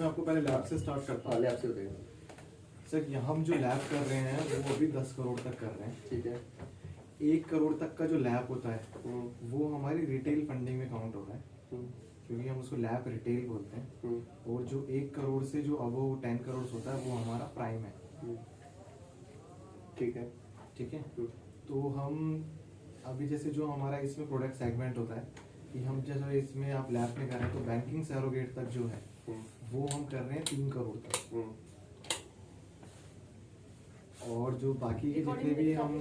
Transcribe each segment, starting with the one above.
मैं आपको पहले लैब से स्टार्ट करता हूँ। हाँ लैब से बताइए सर हम जो लैब कर रहे हैं वो अभी 10 करोड़ तक कर रहे हैं। ठीक है। 1 करोड़ तक का जो लैब होता है वो हमारी रिटेल फंडिंग में काउंट होता है, क्योंकि हम उसको लैब रिटेल बोलते हैं। और जो 1 करोड़ से जो अब 10 करोड़ होता है वो हमारा प्राइम है। ठीक है। ठीक है। तो हम अभी जैसे जो हमारा इसमें प्रोडक्ट सेगमेंट होता है कि हम जैसे इसमें आप लैब में कर रहे हैं तो बैंकिंग सरोगेट तक जो है वो हम कर रहे हैं 3 करोड़ तक। और जो बाकी के जितने भी हम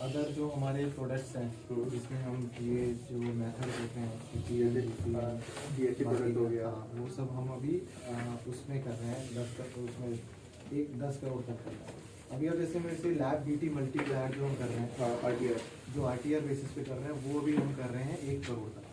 अदर जो हमारे प्रोडक्ट्स हैं जिसमें हम ये जो मेथड होते हैं प्रोडक्ट हो गया, वो सब हम अभी उसमें कर रहे हैं 10 करोड़, उसमें 10 करोड़ तक कर रहे हैं अभी। अब जैसे मेरे से लैब बीटी मल्टीप्लायर जो हम कर रहे हैं आरटीआर, जो आरटीआर बेसिस पे कर रहे हैं वो भी हम कर रहे हैं 1 करोड़ तक।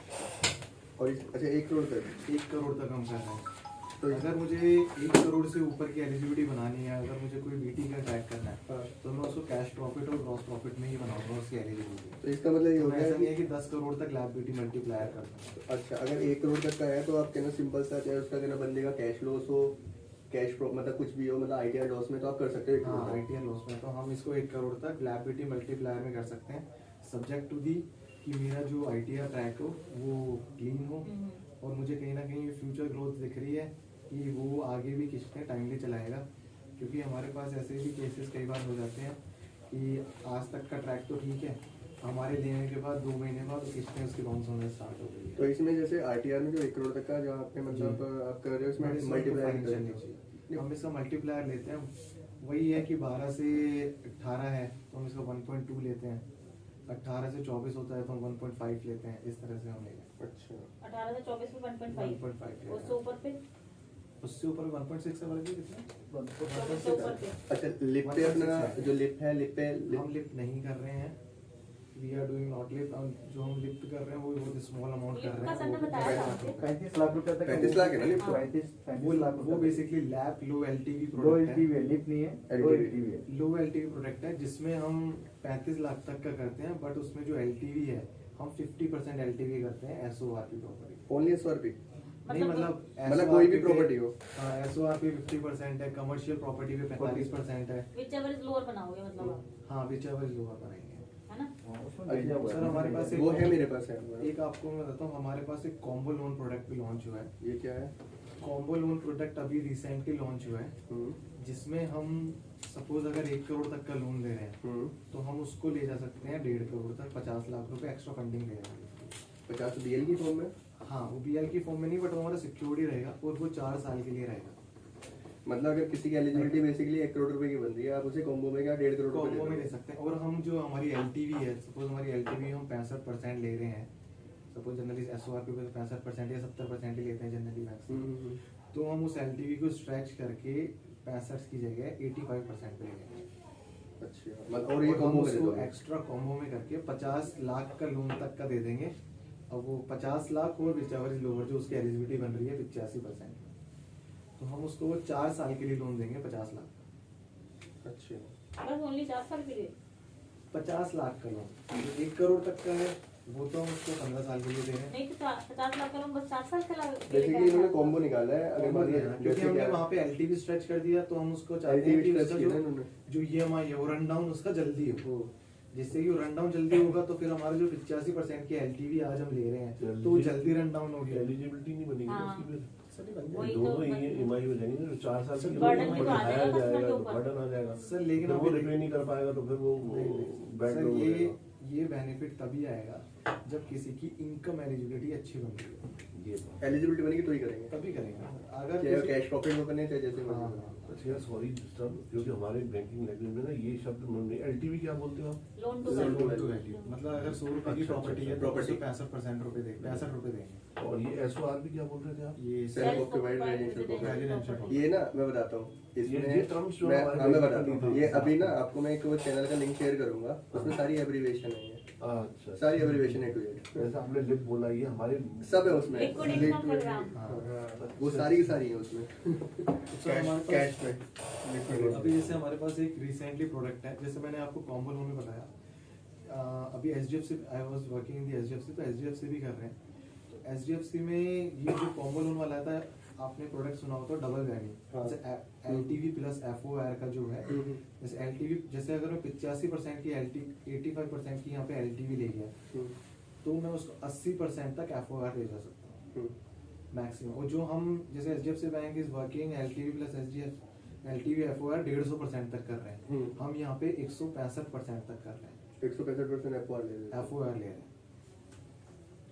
और अच्छा 1 करोड़ तक 1 करोड़ तक हम कर रहे हैं। तो अगर मुझे 1 करोड़ से ऊपर की एलिजिबिलिटी बनानी है, अगर मुझे कोई बीटी का ट्रैक करना है तो मैं उसको कैश प्रॉफिट और ग्रॉस प्रॉफिट में ही बनाऊंगा उसकी एलिजिबिलिटी। तो इसका मतलब ये हो गया ऐसा नहीं है कि 10 करोड़ तक लैब बीटी मल्टीप्लायर करना है। अच्छा, अगर 1 करोड़ तक का है तो आप कहना सिंपल सा, चाहे उसका कहना बंदे का कैश लॉस हो, मतलब कुछ भी हो, मतलब आईटीआर लॉस में तो आप कर सकते हो। हाँ आईटीआर लॉस में तो हम इसको 1 करोड़ तक लैब बीटी मल्टीप्लायर में कर सकते हैं, सब्जेक्ट टू दी कि मेरा जो आईटीआर ट्रैक हो वो क्लीन हो और मुझे कहीं ना कहीं फ्यूचर ग्रोथ दिख रही है कि वो आगे भी किस्तें टाइमली चलाएगा। क्योंकि हमारे पास ऐसे भी केसेस कई बार हो जाते हैं कि आज तक का ट्रैक तो ठीक है, हमारे लेने के बाद 2 महीने बाद किस्तें उसकी बाउंस होने स्टार्ट हो गई है। तो इसमें जैसे आरटीआर में जो 1 करोड़ तक का जो आपने मतलब आप कर रहे हो इसमें मल्टीप्लाई, हम इसका मल्टीप्लायर लेते हैं, वही है कि 12 से 18 है तो हम इसका 1.2 लेते हैं, 18 से 24 होता है तो हम 1.5 लेते हैं, इस तरह से हम ले लेते हैं। अच्छा 18 से 24 में 1.5 उससे ऊपर पे उससे ऊपर 1.6 से बढ़ के कितना 24 से ऊपर पे। अच्छा, लिप पे अपना जो लिप है, लिप पे हम लिफ्ट नहीं कर रहे हैं, we are doing not lift. जो हम लिफ्ट कर रहे हैं वो बहुत स्मॉल अमाउंट कर लिफ्ट रहे का हैं। सर ने बताया था आपको। 35 लाख रुपए तक 35 लाख है ना लिप? 35 लाख वो बेसिकली लैब लो एलटीवी लो प्रोडक्ट एलटीवी है। है, लिप नहीं है, लो एलटीवी है। लो एलटीवी प्रोडक्ट है जिसमें हम 35 लाख तक का करते हैं, बट उसमें जो एलटीवी है हम 50% एलटीवी करते हैं एसओआरपी प्रॉपर्टी। ओनली एसओआरपी? नहीं मतलब कोई भी प्रॉपर्टी हो। हाँ एसओआरपी 50% है, कमर्शियल प्रॉपर्टी पे 45% है। व्हिचएवर इज लोअर बनाओगे मतलब आप, हाँ व्हिचएवर इज लोअर बनाएंगे। है ना? सर हमारे पास वो है, मेरे पास है एक आपको मैं बताता हूँ, हमारे पास एक कॉम्बो लोन प्रोडक्ट भी लॉन्च हुआ है। ये क्या है? कॉम्बो लोन प्रोडक्ट अभी रिसेंटली लॉन्च हुआ है, जिसमें हम सपोज अगर 1 करोड़ तक का लोन ले रहे हैं तो हम उसको ले जा सकते हैं 1.5 करोड़ तक, 50 लाख रुपए एक्स्ट्रा फंडिंग ले जाएंगे। 50 बीएल की फॉर्म में? हाँ वो बीएल की फॉर्म में नहीं, बट हमारा सिक्योरिटी रहेगा और वो 4 साल के लिए रहेगा। मतलब अगर किसी की एलिजिबिलिटी बेसिकली 1 करोड़ रुपए की बन रही है, आप उसे कॉम्बो में क्या 1.5 करोड़ रुपए कॉम्बो में ले सकते हैं। और हम जो हमारी एलटीवी है, सपोज हमारी एलटीवी हम 65% ले रहे हैं, सपोज जनरली एसओआरपी पे 65% या 70% ही लेते हैं जनरली मैक्सिमम, तो हम उस एलटीवी को स्ट्रेच करके 65 की जगह 85% पे ले लेंगे। अच्छा, मतलब और ये कॉम्बो में उसको एक्स्ट्रा कॉम्बो में करके 50 लाख का लोन तक का दे देंगे। अब वो 50 लाख और व्हिचएवर इज लोअर जो उसकी एलिजिबिलिटी बन रही है 85%, तो हम उसको 4 साल के लिए लोन देंगे 50 लाख। अच्छा, बस ओनली 4 साल के लिए 50 लाख का लोन, जो 1 करोड़ तक का है वो तो हम उसको 15 साल के लिए दे रहे हैं। नहीं तो 50 लाख का लोन बस 4 साल के लिए बेसिकली इन्होंने कॉम्बो निकाला है। अगर मान लिया क्योंकि हमने वहाँ पे एलटीवी स्ट्रेच कर दिया तो हम उसको चाहते हैं कि उसका जो ईएमआई है वो रन डाउन उसका जल्दी हो, जिससे कि रन डाउन जल्दी होगा तो फिर हमारा जो 85% की एलटीवी आज हम ले रहे हैं तो वो जल्दी रन डाउन होगी। एलिजिबिलिटी नहीं बनेगी हाँ। उसकी फिर वही तो दोनों ही ईएमआई हो जाएंगे ना, 4 साल की बर्डन भी तो आ बढ़ाया जाएगा जाएगा customer के तो ऊपर। बर्डन आ जाएगा सर लेकिन फिर वो अभी रिपे नहीं कर पाएगा तो फिर वो बैक सर लोग हो जाएगा। ये बेनिफिट तभी आएगा जब किसी की इनकम एलिजिबिलिटी अच्छी बन रही है, ये एलिजिबिलिटी बनेगी तो ही करेंगे। तभी करेंगे। अगर चाहे किसी- कैश प्रॉफिट में बने चाहे जैसे हाँ, बने। अच्छा सॉरी सर, क्योंकि हमारे बैंकिंग लैंग्वेज में ना ये शब्द एलटीवी क्या बोलते हो आप? Loan to Loan to value. value। मतलब अगर 100 रुपए की अच्छा, प्रॉपर्टी है तो property। 65% रुपए देंगे, 65 रुपए देंगे। और ये एसओआरपी क्या बोल रहे थे आप? ये self occupied residential Residential property. ये ना मैं बताता हूँ ये इसमें terms जो मैं हमारे हाँ मैं बैंक बताता में हूँ। नहीं ये थे। अभी ना आपको मैं एक वो चैनल का लिंक शेयर करूंगा, उसमें सारी एब्रीविएशन है, अच्छा सारी एब्रीविएशन है टू जेड, जैसे आपने लिप बोला, ये हमारे सब है उसमें। Liquid income programme. हाँ, वो सारी की सारी है उसमें। तो हमारे कैश पास में अभी जैसे हमारे पास एक रिसेंटली प्रोडक्ट है, जैसे मैंने आपको कॉम्बो लोन में बताया, अभी HDFC I was working in the HDFC, तो एचडीएफसी भी कर रहे हैं। तो एचडीएफसी में ये जो कॉम्बो लोन वाला आता है, आपने प्रोडक्ट सुना हो तो डबल वैल्यू, हाँ। जैसे LTV प्लस FOR का जो है, जैसे LTV, जैसे अगर मैं 85% की 85% की यहाँ पे LTV ले गया तो मैं उसको 80% तक FOR ले जा सकता हूँ मैक्सिमम। और जो हम जैसे HDFC bank is working LTV plus LTV FOR 150% तक कर रहे हैं, हम यहाँ पे 165% तक कर रहे हैं 165% FOR ले रहे हैं। FOR ले रहे हैं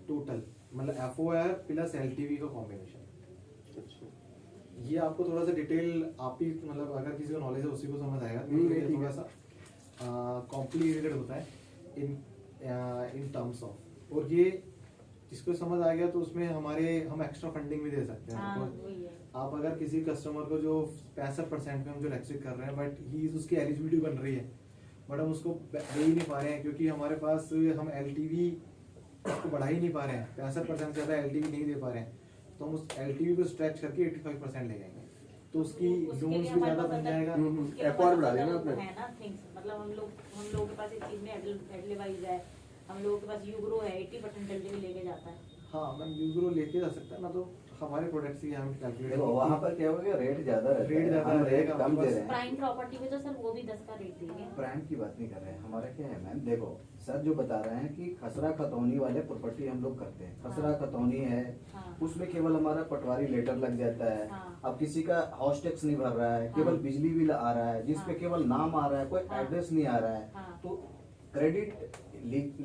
टोटल, मतलब FOR प्लस LTV का कॉम्बिनेशन। अच्छा। ये आपको थोड़ा सा डिटेल आप ही, मतलब अगर किसी को नॉलेज है उसी को समझ आएगा, ठीक ये है। थोड़ा सा कॉम्प्लिकेटेड होता है इन टर्म्स ऑफ, और ये जिसको समझ आ गया तो उसमें हम एक्स्ट्रा फंडिंग भी दे सकते हैं। हाँ, तो वही है। आप अगर किसी कस्टमर को जो 65% में हम जो रेस्ट्रिक्ट कर रहे हैं, बट ही उसकी एलिजिबिलिटी बन रही है, बट हम उसको दे ही नहीं पा रहे हैं क्योंकि हमारे पास हम LTV उसको बढ़ा ही नहीं पा रहे हैं, 65% से ज़्यादा LTV नहीं दे पा रहे हैं, तो हम उस LTV को स्ट्रेच करके 85% ले जाएंगे, तो उसकी उसके लोन्स लिए भी हमारे ज़्यादा पास बन अगर- जाएगा। उसके लिए FOR हमारे बढ़ा पास देना अगर आपने। है ना थिंग्स, मतलब हम लोगों के पास इस चीज में एडवाइज है, हम लोगों के पास यूग्रो है 80% LTV लेके जाता है। हाँ मैम, यूग्रो लेके जा सकता है ना, तो हमारे प्रोडक्ट से हम कैलकुलेट देखो वहाँ पर क्या होगा, रेट ज्यादा रहता रेट है, ज्यादा हम रेट रहेगा, कम आपके दे पास रहे हैं। प्राइम प्रॉपर्टी में तो सर वो भी 10 का रेट देंगे। प्राइम की बात नहीं कर रहे हैं, हमारा क्या है मैम, देखो सर जो बता रहे हैं कि खसरा खतौनी वाले प्रॉपर्टी हम लोग करते हैं, खसरा खतौनी है, हाँ। उसमें केवल हमारा पटवारी लेटर लग जाता है। हाँ। अब किसी का हाउस टैक्स नहीं भर रहा है, केवल हाँ। बिजली बिल आ रहा है, जिसपे हाँ। केवल नाम आ रहा है, कोई हाँ। एड्रेस नहीं आ रहा है, हाँ। तो क्रेडिट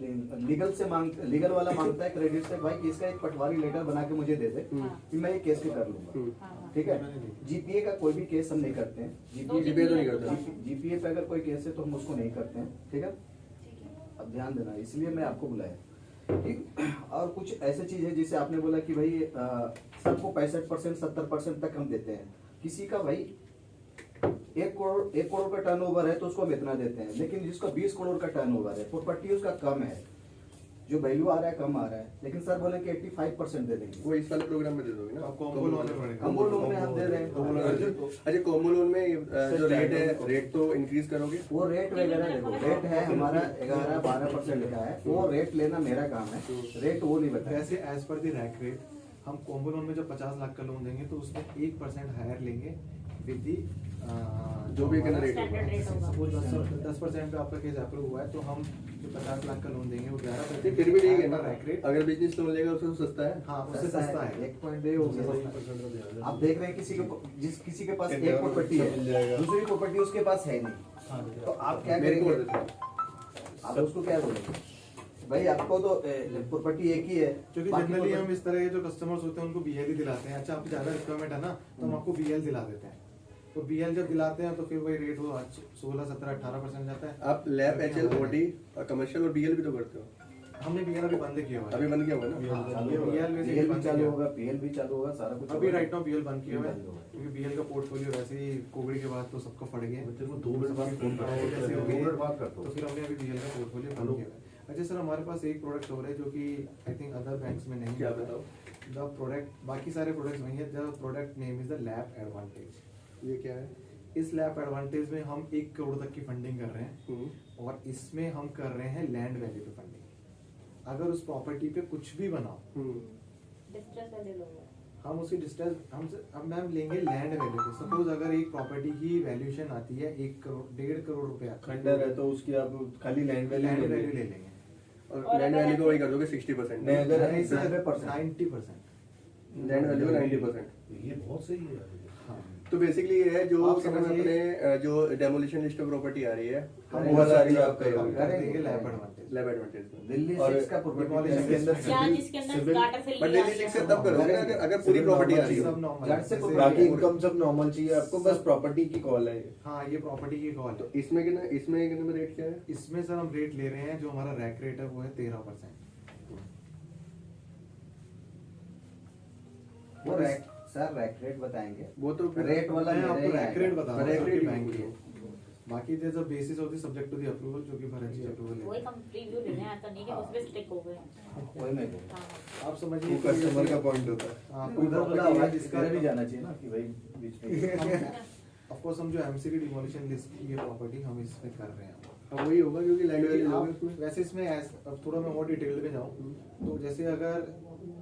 लीगल वाला मांगता है क्रेडिट से, भाई इसका एक पटवारी लेटर बना के मुझे दे दे हाँ। कि मैं ये केस के कर लूंगा। हाँ, हाँ। ठीक है, जीपीए का कोई भी केस हम नहीं करते हैं, GPA तो नहीं करते। जीपीए पे अगर कोई केस है तो हम उसको नहीं करते हैं। ठीक है, ठीक है। अब ध्यान देना, इसलिए मैं आपको बुलाया। ठीक, और कुछ ऐसे चीज है जिसे आपने बोला कि भाई सबको 65% 70% तक हम देते हैं, किसी का भाई 1 करोड़ का टर्नओवर है तो उसको हम इतना देते हैं, लेकिन जिसका 20 करोड़ का टर्नओवर है, प्रॉपर्टी उसका कम है, जो वैल्यू आ रहा है कम आ रहा है, लेकिन सर बोले कि 85% दे देंगे। वो इस वाले प्रोग्राम में दे दोगे ना? आप combo loan में पड़ेगा। कॉम्बो लोन में हम दे रहे कॉम्बो लोन हैं। अच्छा, कॉम्बो लोन में जो रेट है, रेट तो इंक्रीज करोगे? वो रेट वगैरह देखो, रेट है हमारा 11-12% लिखा है, वो रेट लेना मेरा काम है, रेट वो नहीं बताया। वैसे as per the rack rate हम कॉम्बो लोन में जब 50 लाख का लोन देंगे तो उसमें 1% हायर लेंगे विद दी जो भी कहना रेट Standard rate होगा। सपोज 10% पे आपका केस अप्रूव हुआ है तो हम जो 50 लाख का लोन देंगे वो 11% नहीं, फिर भी ठीक है ना, रैक रेट। अगर बिजनेस लोन लेगा उससे तो सस्ता है। हाँ उससे सस्ता है। 1.2 हो गया। आप देख रहे हैं किसी के पास एक प्रॉपर्टी है, दूसरी प्रॉपर्टी उसके पास है नहीं, तो आप क्या मेरे को करेंगे? कर देते आप उसको क्या बोलेंगे? भाई आपको तो प्रॉपर्टी एक ही है, क्योंकि बाकी जनरली हम property- इस तरह के जो कस्टमर्स होते हैं उनको BL ही दिलाते हैं। अच्छा आपको ज्यादा रिक्वायरमेंट है ना तो हम आपको BL दिला देते हैं, तो BL जब दिलाते हैं तो फिर वही रेट वो 16, 17, 18% जाता है। आप लैब HL OD और कमर्शियल और BL भी तो करते हो? हमने BL अभी बंद किया हुआ है। अभी बंद किया हुआ ना? हाँ, चालू ये होगा, BL वैसे PL भी बंद चालू किया। होगा, PL भी चालू होगा, सारा कुछ अभी होगा। राइट नाउ BL बंद किया हुआ है बंद होगा। क्योंकि BL का पोर्टफोलियो वैसे ही कोविड के बाद तो सबको फट गया। मैं तेरे को 2 मिनट बाद फोन करता हूँ, जैसे हो 2 गई, मिनट बाद करता तो हूँ। फिर हमने अभी BL का पोर्टफोलियो बंद हेलो। किया हुआ है। अच्छा सर, हमारे पास एक प्रोडक्ट और है जो कि आई थिंक अदर बैंक्स में नहीं क्या होता है। बताओ? द प्रोडक्ट, बाकी सारे प्रोडक्ट्स वही है। The product name is the lab advantage. ये क्या है? इस लैब एडवांटेज में हम 1 करोड़ तक की फंडिंग कर रहे हैं और इसमें हम कर रहे हैं लैंड वैल्यू पे फंडिंग। अगर उस प्रॉपर्टी पे कुछ भी बनाओ डिस्ट्रेस वाले लोग हैं। हम उसकी डिस्टेंस अब मैम लेंगे लैंड वैल्यू पे। सपोज अगर एक प्रॉपर्टी की वैल्यूएशन आती है 1 करोड़ 1.5 करोड़ रुपए आती है, खंडर है तो उसकी आप खाली लैंड लैंड वैल्यू वैल्यू ले लेंगे। और और लैंड अगर वैल्यू को ऐसे- वही कर दोगे 60%? नहीं, अगर नहीं सर, 90%। 90%। लैंड वैल्यू का 90%। ये बहुत सही है यार। हाँ तो बेसिकली ये है जो आप क्या नाम है समझिए- अपने जो डेमोलिशन लिस्ट में प्रॉपर्टी आ रही है हम बहुत सारी आप हम करोगे। कर देंगे लैब एडवांटेज। लैब एडवांटेज में। दिल्ली और 6 का प्रॉपर्टी demolition इसके अंदर list या सिविल- जिसके अंदर सिविल- गाटर से बट लिया दिल्ली गया। 6 से तब करोगे ना अगर पूरी सिविल प्रॉपर्टी आ रही सब है। नॉर्मल जट से जैसे- बाकी इनकम सब नॉर्मल चाहिए आपको, बस प्रॉपर्टी की कॉल है ये। हाँ ये प्रॉपर्टी की कॉल तो है। इसमें कितना रेट क्या है? इसमें सर हम रेट ले रहे हैं, जो हमारा रैक रेट है वो है 13%। वो रैक सर रैक रेट बताएंगे, वो तो फिर रेट वाला मैं मेरा आपको ही रैक रेट आएगा। बता रहा रैक हूँ रेट ही बैंक बोलो। की। बाकी there is a basis of the subject to the approval, जो कि भरत जी अप्रूवल वही है। हम प्रीव्यू ले रहे हैं, ऐसा नहीं कि उसमें स्टिक हो गए। वही मैं बोल हाँ, आप समझिए वो कस्टमर का पॉइंट होता है। हाँ, कोई कोई बोला प्रॉपर्टी हुआ है जिसका जिसका भी जाना चाहिए ना कि भाई बीच में ऑफ कोर्स हम जो एमसीडी डिमोलिशन लिस्ट की ये प्रॉपर्टी हम इसमें कर रहे हैं। हाँ वही होगा क्योंकि लैंड वैल्यू लोगे आप उसमें। वैसे इसमें अब थोड़ा मैं और डिटेल में जाऊँ तो जैसे अगर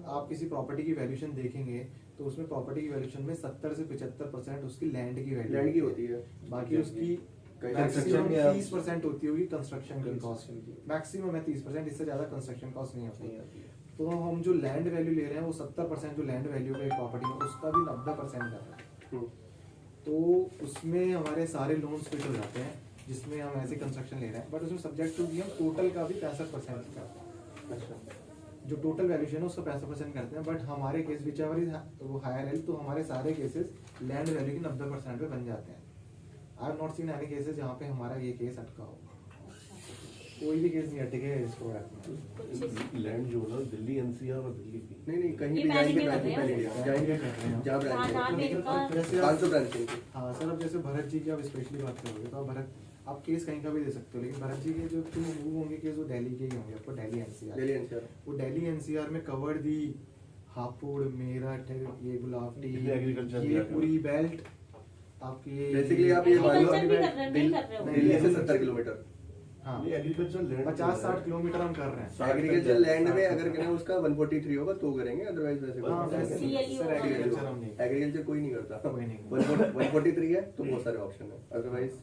आप किसी प्रॉपर्टी की वैल्यूएशन देखेंगे तो उसमें प्रॉपर्टी की वैल्यूएशन में 70 से 75% उसकी लैंड की वैल्यू लैंड की होती है। बाकी उसकी Construction मैक्सिमम या- 30% होती होगी कंस्ट्रक्शन की कॉस्ट, Construction की। मैक्सिमम है 30%, इससे ज्यादा कंस्ट्रक्शन कॉस्ट नहीं होती। तो हम जो लैंड वैल्यू ले रहे हैं वो 70% जो लैंड वैल्यू है प्रॉपर्टी में उसका भी 90% कर रहे हैं। तो उसमें हमारे सारे लोन्स फिट हो जाते हैं जिसमें हम ऐसे कंस्ट्रक्शन ले रहे हैं, बट उसमें सब्जेक्ट टू हम टोटल का भी 65% करते हैं। अच्छा, जो टोटल वैल्यूशन है उसका 65% करते हैं, बट हमारे केस विच एवर इज वो हायर है तो हमारे सारे केसेस लैंड वैल्यू की 90% पे बन जाते हैं। I have not seen any cases जहाँ पे हमारा ये केस अटका हो, कोई भी केस नहीं अटके इस प्रोडक्ट में। लैंड जो है ना दिल्ली एनसीआर और दिल्ली की नहीं कहीं ये भी जाएंगे management ब्रांच कर रहे पहले हैं। जाएंगे जहाँ हाँ, जहाँ पे ब्रांच इनका जैसे 500 ब्रांच है। हाँ सर, अब जैसे भरत जी की आप स्पेशली बात करोगे तो आप भरत आप केस कहीं का भी दे सकते हो, लेकिन भरत जी के जो टू मूव होंगे केस वो दिल्ली के ही होंगे, आपको दिल्ली एनसीआर दिल्ली एनसीआर वो दिल्ली एनसीआर में कवर्ड दी हापुड़ मेरठ ये गुलावटी इसमें agriculture ये दिया पूरी बेल्ट आपकी ये बेसिकली आप ये मान लो Agriculture भी कर रहे हैं, नहीं कर रहे हो। दिल्ली से 70 किलोमीटर हाँ ये एग्रीकल्चर लैंड 50-60 किलोमीटर हम कर रहे हैं। एग्रीकल्चर लैंड में अगर करें उसका 143 होगा तो करेंगे, अदरवाइज वैसे हाँ, वैसे CLU सर एग्रीकल्चर हम नहीं एग्रीकल्चर कोई नहीं करता। कोई नहीं। 143 है तो बहुत सारे ऑप्शन है, अदरवाइज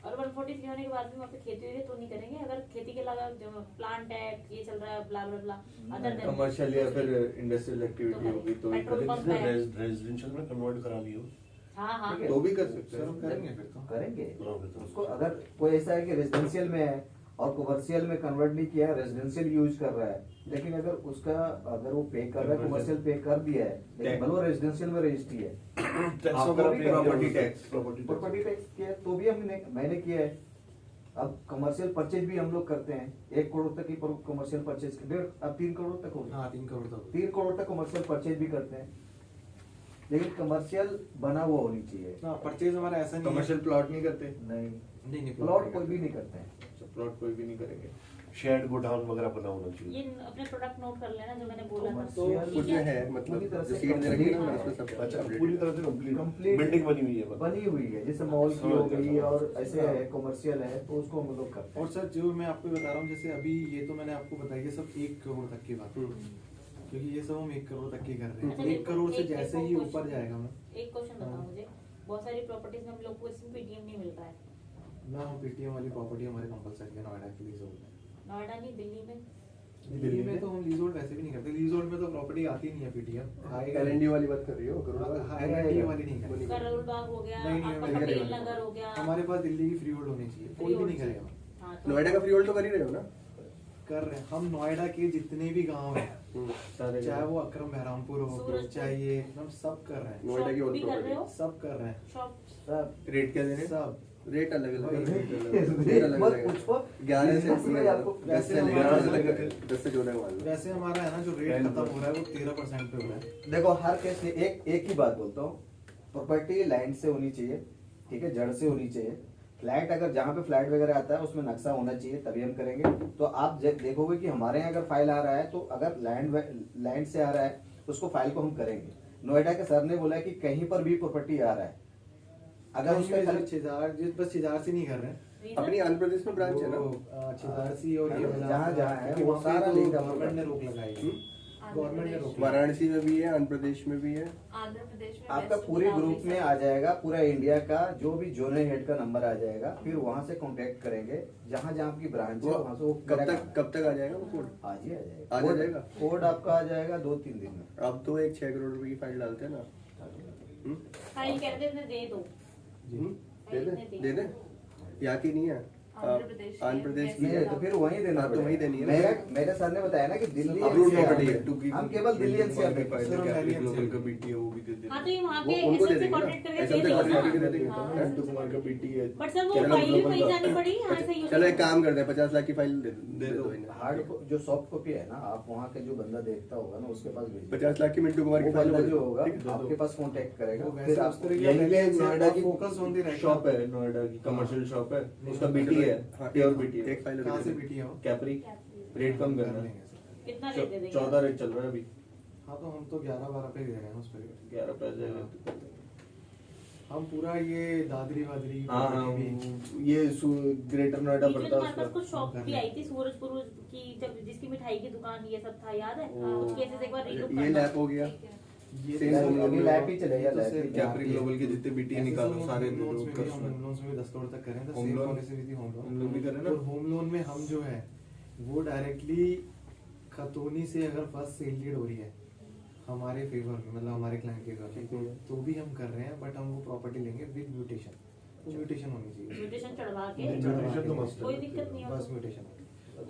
और 143 होने के बाद भी वहाँ पे खेती हुई है तो नहीं करेंगे। अगर खेती के अलावा जो प्लांट है ये चल रहा है ब्ला ब्ला ब्ला अदर देन कमर्शियल या फिर इंडस्ट्रियल एक्टिविटी होगी तो भी पेट्रोल पंप करेंगे। है। रेजिडेंशियल में कन्वर्ट करा लियो। हाँ हाँ ठीक है। तो भी कर सकते सर हम हैं। करेंगे फिर तो। करेंगे हाँ, बिल्कुल। उसको। अगर कोई ऐसा है कि रेजिडेंशियल में है और कमर्शियल में कन्वर्ट नहीं किया है, रेजिडेंशियल यूज कर रहा है, लेकिन अगर वो पे कर रहा है, कमर्शियल पे कर दिया है, लेकिन भले वो रेजिडेंशियल में रजिस्ट्री है, टैक्स आपको वगैरह भी पे करना प्रॉपर्टी होगा। टैक्स प्रॉपर्टी टैक्स किया तो भी मैंने किया है। अब कमर्शियल परचेज भी हम लोग करते हैं, 1 करोड़ तक की कमर्शियल परचेज, अब 3 करोड़ तक हो गया। हाँ 3 करोड़ तक 3 करोड़ तक कमर्शियल परचेज भी करते हैं, लेकिन कमर्शियल बना हुआ होनी चाहिए। हाँ परचेज हमारा ऐसा नहीं है। कमर्शियल प्लॉट नहीं करते, नहीं, नहीं प्लॉट कोई भी नहीं करते हैं। प्लॉट कोई भी नहीं करेंगे। शेड गोडाउन वगैरह बना होना चाहिए। ये अपने प्रोडक्ट नोट कर लेना जो मैंने बोला था। तो कुछ में है पूरी मतलब तरह जो से सीट दे रखी है ना complete उसमें सब अच्छा update पूरी है। तरह से कंप्लीट Complete बिल्डिंग बनी हुई है मतलब। बनी हुई है, जैसे मॉल की हो समझ गई गया, और समझ ऐसे है कमर्शियल है तो उसको हम लोग करते हैं। और सर जो मैं आपको बता रहा हूँ, जैसे अभी ये तो मैंने आपको बताया ये सब 1 करोड़ तक की बात है, क्योंकि ये सब हम 1 करोड़ तक की कर रहे अच्छा, हैं। 1 करोड़ से एक- जैसे एक ही और ऊपर question- जाएगा मैं एक क्वेश्चन बताओ मुझे, बहुत सारी प्रॉपर्टीज में हम लोग को इसमें पीटीएम नहीं मिल रहा है। हम पीटीएम वाली प्रॉपर्टी हमारे कंपलसरी है नोएडा की लीज होल्ड में। नोएडा नहीं, दिल्ली में। दिल्ली में तो हम लीज होल्ड वैसे भी नहीं करते, लीज होल्ड में तो प्रॉपर्टी आती नहीं है पीटीएम आएगा। एलएनडी वाली बात कर रही हो, करोड़ हाँ, LND वाली नहीं करते। करोल बाग हो गया, नहीं, नहीं, आपका नहीं पटेल करेगा। नगर हो गया। हमारे पास दिल्ली की फ्री होल्ड होनी चाहिए, कोई भी नहीं करेगा। हाँ, तो नोएडा का फ्री होल्ड तो कर ही रहे हो ना। कर रहे हैं हम नोएडा के जितने भी गांव हैं, सारे चाहे वो अकरम बहरामपुर हो, सूरजपुर। चाहे ये हम सब कर रहे हैं, नोएडा की शॉप और भी कर रहे हो? सब कर रहे हैं, शॉप सब रेट क्या दे रहे हैं? सब। रेट अलग अलग है, रेट अलग मत अलग पूछो। 11 से इसमें आपको 10 से वैसे 11 हमारा- से 10 से 14 मान लो। वैसे हमारा है ना जो रेट खत्म हो रहा है वो 13% पे हो रहा है। देखो हर केस में एक ही बात बोलता हूँ, प्रॉपर्टी लैंड से होनी चाहिए, ठीक है, जड़ से होनी चाहिए। फ्लैट अगर जहाँ पे फ्लैट वगैरह आता है उसमें नक्शा होना चाहिए, तभी हम करेंगे। तो आप देखोगे कि हमारे यहाँ अगर फाइल आ रहा है तो अगर लैंड से आ रहा है उसको फाइल को हम करेंगे। नोएडा के सर ने बोला है कि कहीं पर भी प्रॉपर्टी आ रहा है, अगर कहीं उसका भी खाली बस छिजार से नहीं कर रहे हैं। रीजन अपनी आंध्र प्रदेश में ब्रांच है ना। छिदारसी और ये वाला जहाँ जहाँ है क्योंकि वो वहाँ पे सारा तो लिंक हम गवर्नमेंट ने लोग रोक लगाई है। गवर्नमेंट ने रोक लगाई। वाराणसी में भी है, आंध्र प्रदेश में भी है। आंध्र प्रदेश में आपका वेस्ट पूरे बंगाल ग्रुप में आ जाएगा, पूरा इंडिया का जो भी जोनल हेड का नंबर आ जाएगा, फिर वहां से कांटेक्ट करेंगे, जहां जहां आपकी ब्रांच है वो वहां से वो कब करेक्ट तक आ जाएगा वो कोड? आज ही आ जाएगा। आज आ जाएगा? कोड आपका आ जाएगा 2-3 दिन में। अब तो एक 6 करोड़ रुपए की फाइल डालते हैं ना। फाइल कहते थे दे दो। दे दे यहाँ की नहीं है, आंध्र प्रदेश की आंध्र प्रदेश की नहीं है। तो फिर वहीं देना हाँ, तो पड़ेगा। वहीं देनी है ना। मेरे सर ने बताया ना कि दिल्ली Approved NCR property है, में हम केवल दिल्ली एनसीआर में फाइल करते हैं। है। ग्लोबल का बीटी है वो भी दे देंगे। हाँ तो ये वहाँ वो पे उनको दे एसएम से देंगे ना। कॉन्टेक्ट करके एसएम दे से दो कॉन्टेक्ट करके ना। दे देंगे। हाँ। हैं? अनंत कुमार का बीटी है। बट सर वो चलो, फाइल भी global कहीं का- जानी पड़ी, यहाँ से यूज चलो एक काम करते हैं, 50 लाख की फाइल दे दो इन्हें। हार्ड जो सॉफ्ट कॉपी है ना, आप वहाँ के जो बंदा देखता होगा ना उसके पास भेजिए। 50 लाख की मिंटू कुमार की वो फाइल बंदा जो होगा ठीक है? आपके पास कांटेक्ट करेगा, वो फिर वैसे आप उस तरह की यहीं पे पहले नोएडा की focus on the right shop है, नोएडा की कमर्शियल शॉप है, उसका बीटी है, हाँ, प्योर बीटी है। एक फाइल कहाँ से बीटी है वो? कैपरी रेट कम कर करना लेंगे है। सर। कितना रेट दे देंगे? 14 रेट चल रहा है अभी, हाँ तो हम तो 11-12 पे दे रहे हैं उस पर। 11 पे आ जाएगा तो कर देंगे। हम पूरा ये दादरी वादरी हाँ हाँ भी ये ग्रेटर नोएडा बीच में पड़ता है तुम्हारे पास उसका। कुछ शॉप भी आई थी सूरजपुर की, जब जिसकी मिठाई की दुकान ये सब था, याद है? हाँ। कुछ केसेस एक बार रिलूप ये लैप हो गया। ये Same तो home loan अभी में लैप होगा। ही चलेगा, ये तो लैप सिर्फ ही। gap कैप्री ही है। ग्लोबल के जितने बीटी ऐसे निकालो तो सारे home दे loans दो में कर भी हम दो। home loans में भी 10 करोड़ तक करें तो Home same loan? Policy with home हम लोग भी लोन करें ना। और होम लोन में हम जो है वो डायरेक्टली खतौनी से अगर फर्स्ट सेल लीड हो रही है हमारे फेवर में, मतलब हमारे क्लाइंट के फेवर में, तो भी हम कर रहे हैं, बट हम वो प्रॉपर्टी लेंगे विद म्यूटेशन। तो म्यूटेशन होनी चाहिए, म्यूटेशन चढ़वा के म्यूटेशन तो must है। कोई दिक्कत नहीं है बस म्यूटेशन।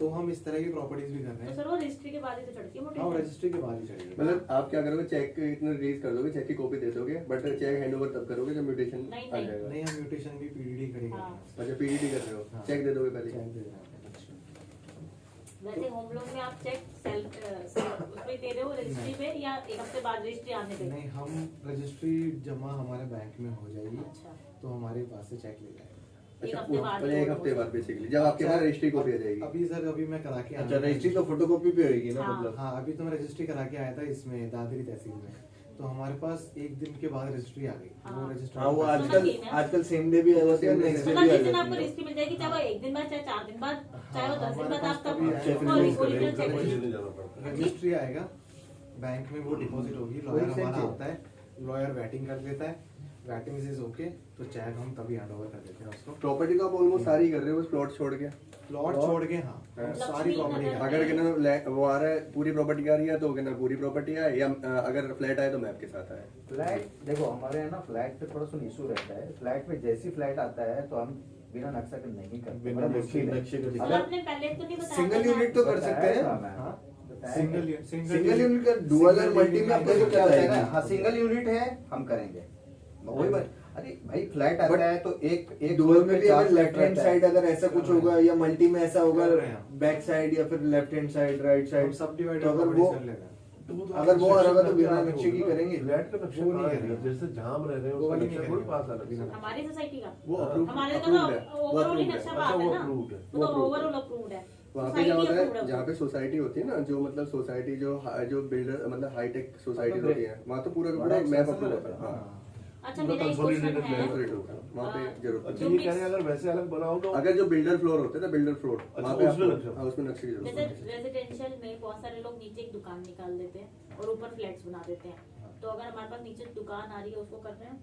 तो हम इस तरह की प्रॉपर्टीज भी कर रहे तो हैं। सर वो रजिस्ट्री के बाद ही तो चढ़ती है हाँ, म्यूटेशन। रजिस्ट्री के बाद ही चढ़ेगी। मतलब आप क्या करोगे, चेक इतना रिलीज कर दोगे, चेक की कॉपी दे दोगे, बट चेक हैंडओवर तब करोगे जब म्यूटेशन नहीं, आ नहीं। जाएगा। नहीं, हम म्यूटेशन भी पीडीडी करेंगे। हाँ। अच्छा पीडीडी कर रहे हो, हाँ। चेक दे दोगे पहले। चेक दे रहे हैं। वैसे होम लोन में आप चेक सेल उसमें दे रहे हो रजिस्ट्री पे या एक हफ्ते बाद रजिस्ट्री आने पे? नहीं, हम रजिस्ट्री जमा हमारे बैंक में हो जाएगी अच्छा, तो हमारे पास से चेक ले जाएगा। एक अच्छा हफ्ते बाद पहले एक हफ्ते बाद बेसिकली जब आपके पास रजिस्ट्री कॉपी आ जाएगी। अभी सर अभी मैं करा के अच्छा आया था। रजिस्ट्री तो फोटोकॉपी पे होगी ना हाँ। मतलब। हाँ, अभी तो मैं रजिस्ट्री करा के आया था इसमें दादरी तहसील में, तो हमारे पास एक दिन के बाद रजिस्ट्री आ गई। हाँ। वो रजिस्ट्री हाँ वो समझ आजकल गई मैं। आजकल सेम डे भी आ जाती है, नेक्स्ट डे मतलब भी आ जिस दिन आपको जाती है। रजिस्ट्री मिल जाएगी, चाहे वो एक दिन बाद, चाहे 4 दिन बाद, चाहे वो 10 दिन हमारे बाद, पास आप तब कभी चेक उसको रिलीज ओरिजिनल करेंगे, चेक लेने जाना पड़ता है। रजिस्ट्री आएगा, बैंक में वो डिपॉजिट होगी, लॉयर वही हमारा चेक। आता है, लॉयर वेटिंग कर लेता है, वेटिंग इज ओके, तो चेक हम तभी हैंड ओवर कर देते हैं उसको। प्रॉपर्टी तो आप ऑलमोस्ट सारी कर रहे हो, बस प्लॉट छोड़ के। प्लॉट छोड़ के हाँ, हम सारी प्रॉपर्टी लक्ष्मी अगर कहना वो आ रहा है पूरी प्रॉपर्टी आ रही है तो कहना पूरी प्रॉपर्टी आए, या अगर फ्लैट आए तो मैं आपके साथ आए। फ्लैट देखो हमारे यहाँ ना फ्लैट पे थोड़ा सा इशू रहता है। फ्लैट में जैसी फ्लैट आता है तो हम बिना नक्शा के नहीं करते, बिना बड़ा नक्शे मुश्किल है। नक्शे के सर अगर आपने पहले तो नहीं बताया सिंगल था यूनिट तो कर बताया सकते हैं। था मैं। हाँ, बताया सिंगल था। सिंगल यूनिट का डुअल और मल्टी में आपका देखो क्या क्या होता है ना, जाएगी? हाँ सिंगल यूनिट है हम करेंगे वही बात। अरे भाई फ्लैट आता है तो एक डुअल में भी चार अगर लेफ्ट फ्लैट हैंड रहता है। साइड अगर ऐसा कुछ होगा या मल्टी में ऐसा होगा कर रहे हैं। बैक साइड या फिर लेफ्ट हैंड साइड राइट हम साइड, सब डिवाइड तो अगर वो कर लेते हैं। अगर वो आ रहा तो बिना नक्शे की करेंगे। फ्लैट का नक्शा वो नहीं कहाँ करेंगे। है? जैसे जहाँ हम रह रहे हैं वो उसका वाली नक्शा नहीं थोड़ी करेंगे। पास आ रहा है। हमारी सोसाइटी का वो हाँ। approved- हमारे का approved है, तो वो ओवरऑल ही approved है। नक्शा अच्छा, बात है वो ना, approved है। वो तो ओवरऑल अप्रूव्ड है। वहाँ पे क्या Society होता approved है, जहाँ पे सोसाइटी होती है ना, जो मतलब सोसाइटी जो बिल्डर मतलब हाईटेक सोसाइटी तो होती है, वहाँ तो पूरा का बड़ा पूरा मैप extension अप्रूव रहता होता है। है। हाँ, अच्छा पूरा मेरा एक क्वेश्चन consolidated है plan Consolidated होता है, वहाँ पे जरूरत अच्छा है। ये कह रहे हैं अगर वैसे अलग बनाओ तो अगर जो बिल्डर फ्लोर होते हैं ना, बिल्डर फ्लोर अच्छा, वहाँ पे उसमें आपको- नक्शा। हाँ, उसमें नक्शे की जरूरत जैसे है। रेजिडेंशियल में बहुत सारे लोग नीचे एक दुकान निकाल देते हैं और ऊपर फ्लैट्स बना देते हैं, तो अगर हमारे पास नीचे दुकान आ रही है उसको कर रहे हैं?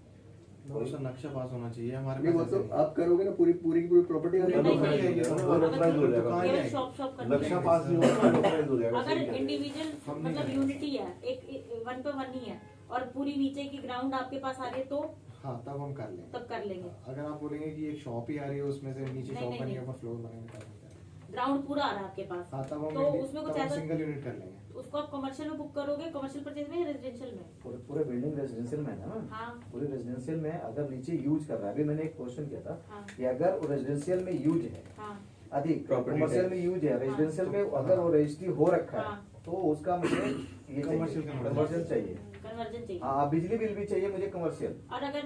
उसका नक्शा पास होना चाहिए हमारे नहीं वो पास। तो ऐसे आप करोगे ना, पूरी पूरी की पूरी प्रॉपर्टी नहीं, नहीं, नहीं, नहीं, नहीं, वो नक्शा हो जाएगा। दुकान केवल है। शॉप शॉप करनी नक्शा है। पास नहीं होगा तो नक्शा हो जाएगा। अगर सही कह रहे हैं। इंडिविजुअल हम नहीं मतलब करेंगे। यूनिटी है, एक 1 पे 1 ही है और पूरी नीचे की ग्राउंड आपके पास आ रही है तो हाँ, तब हम कर लेंगे। तब कर लेंगे। अगर आप बोलेंगे कि एक शॉप ही आ रही है उसमें से नीचे नहीं, शॉप नहीं, बनी नहीं। है, ऊपर फ्लोर बनेंगे तब हम करेंगे। ग्राउंड पूरा आ रहा है आपके पास, हाँ, तब हम तो उसमें कुछ ऐसा सिंगल यूनिट कर लेंगे। उसको आप कमर्शियल में बुक करोगे, कमर्शियल परचेज में या रेजिडेंशियल में? पूरे बिल्डिंग रेजिडेंशियल में है ना, हाँ पूरे रेजिडेंशियल में अगर नीचे यूज कर रहा है। अभी मैंने एक क्वेश्चन किया था हाँ कि अगर रेजिडेंशियल में यूज है हाँ अधिक, Property कमर्शियल tax। में यूज है, रेजिडेंशियल में अगर वो रजिस्ट्री हो रखा है हाँ। तो उसका मुझे ये Commercial कन्वर्जन चाहिए। कन्वर्जन चाहिए। हाँ बिजली बिल भी चाहिए मुझे कमर्शियल। और अगर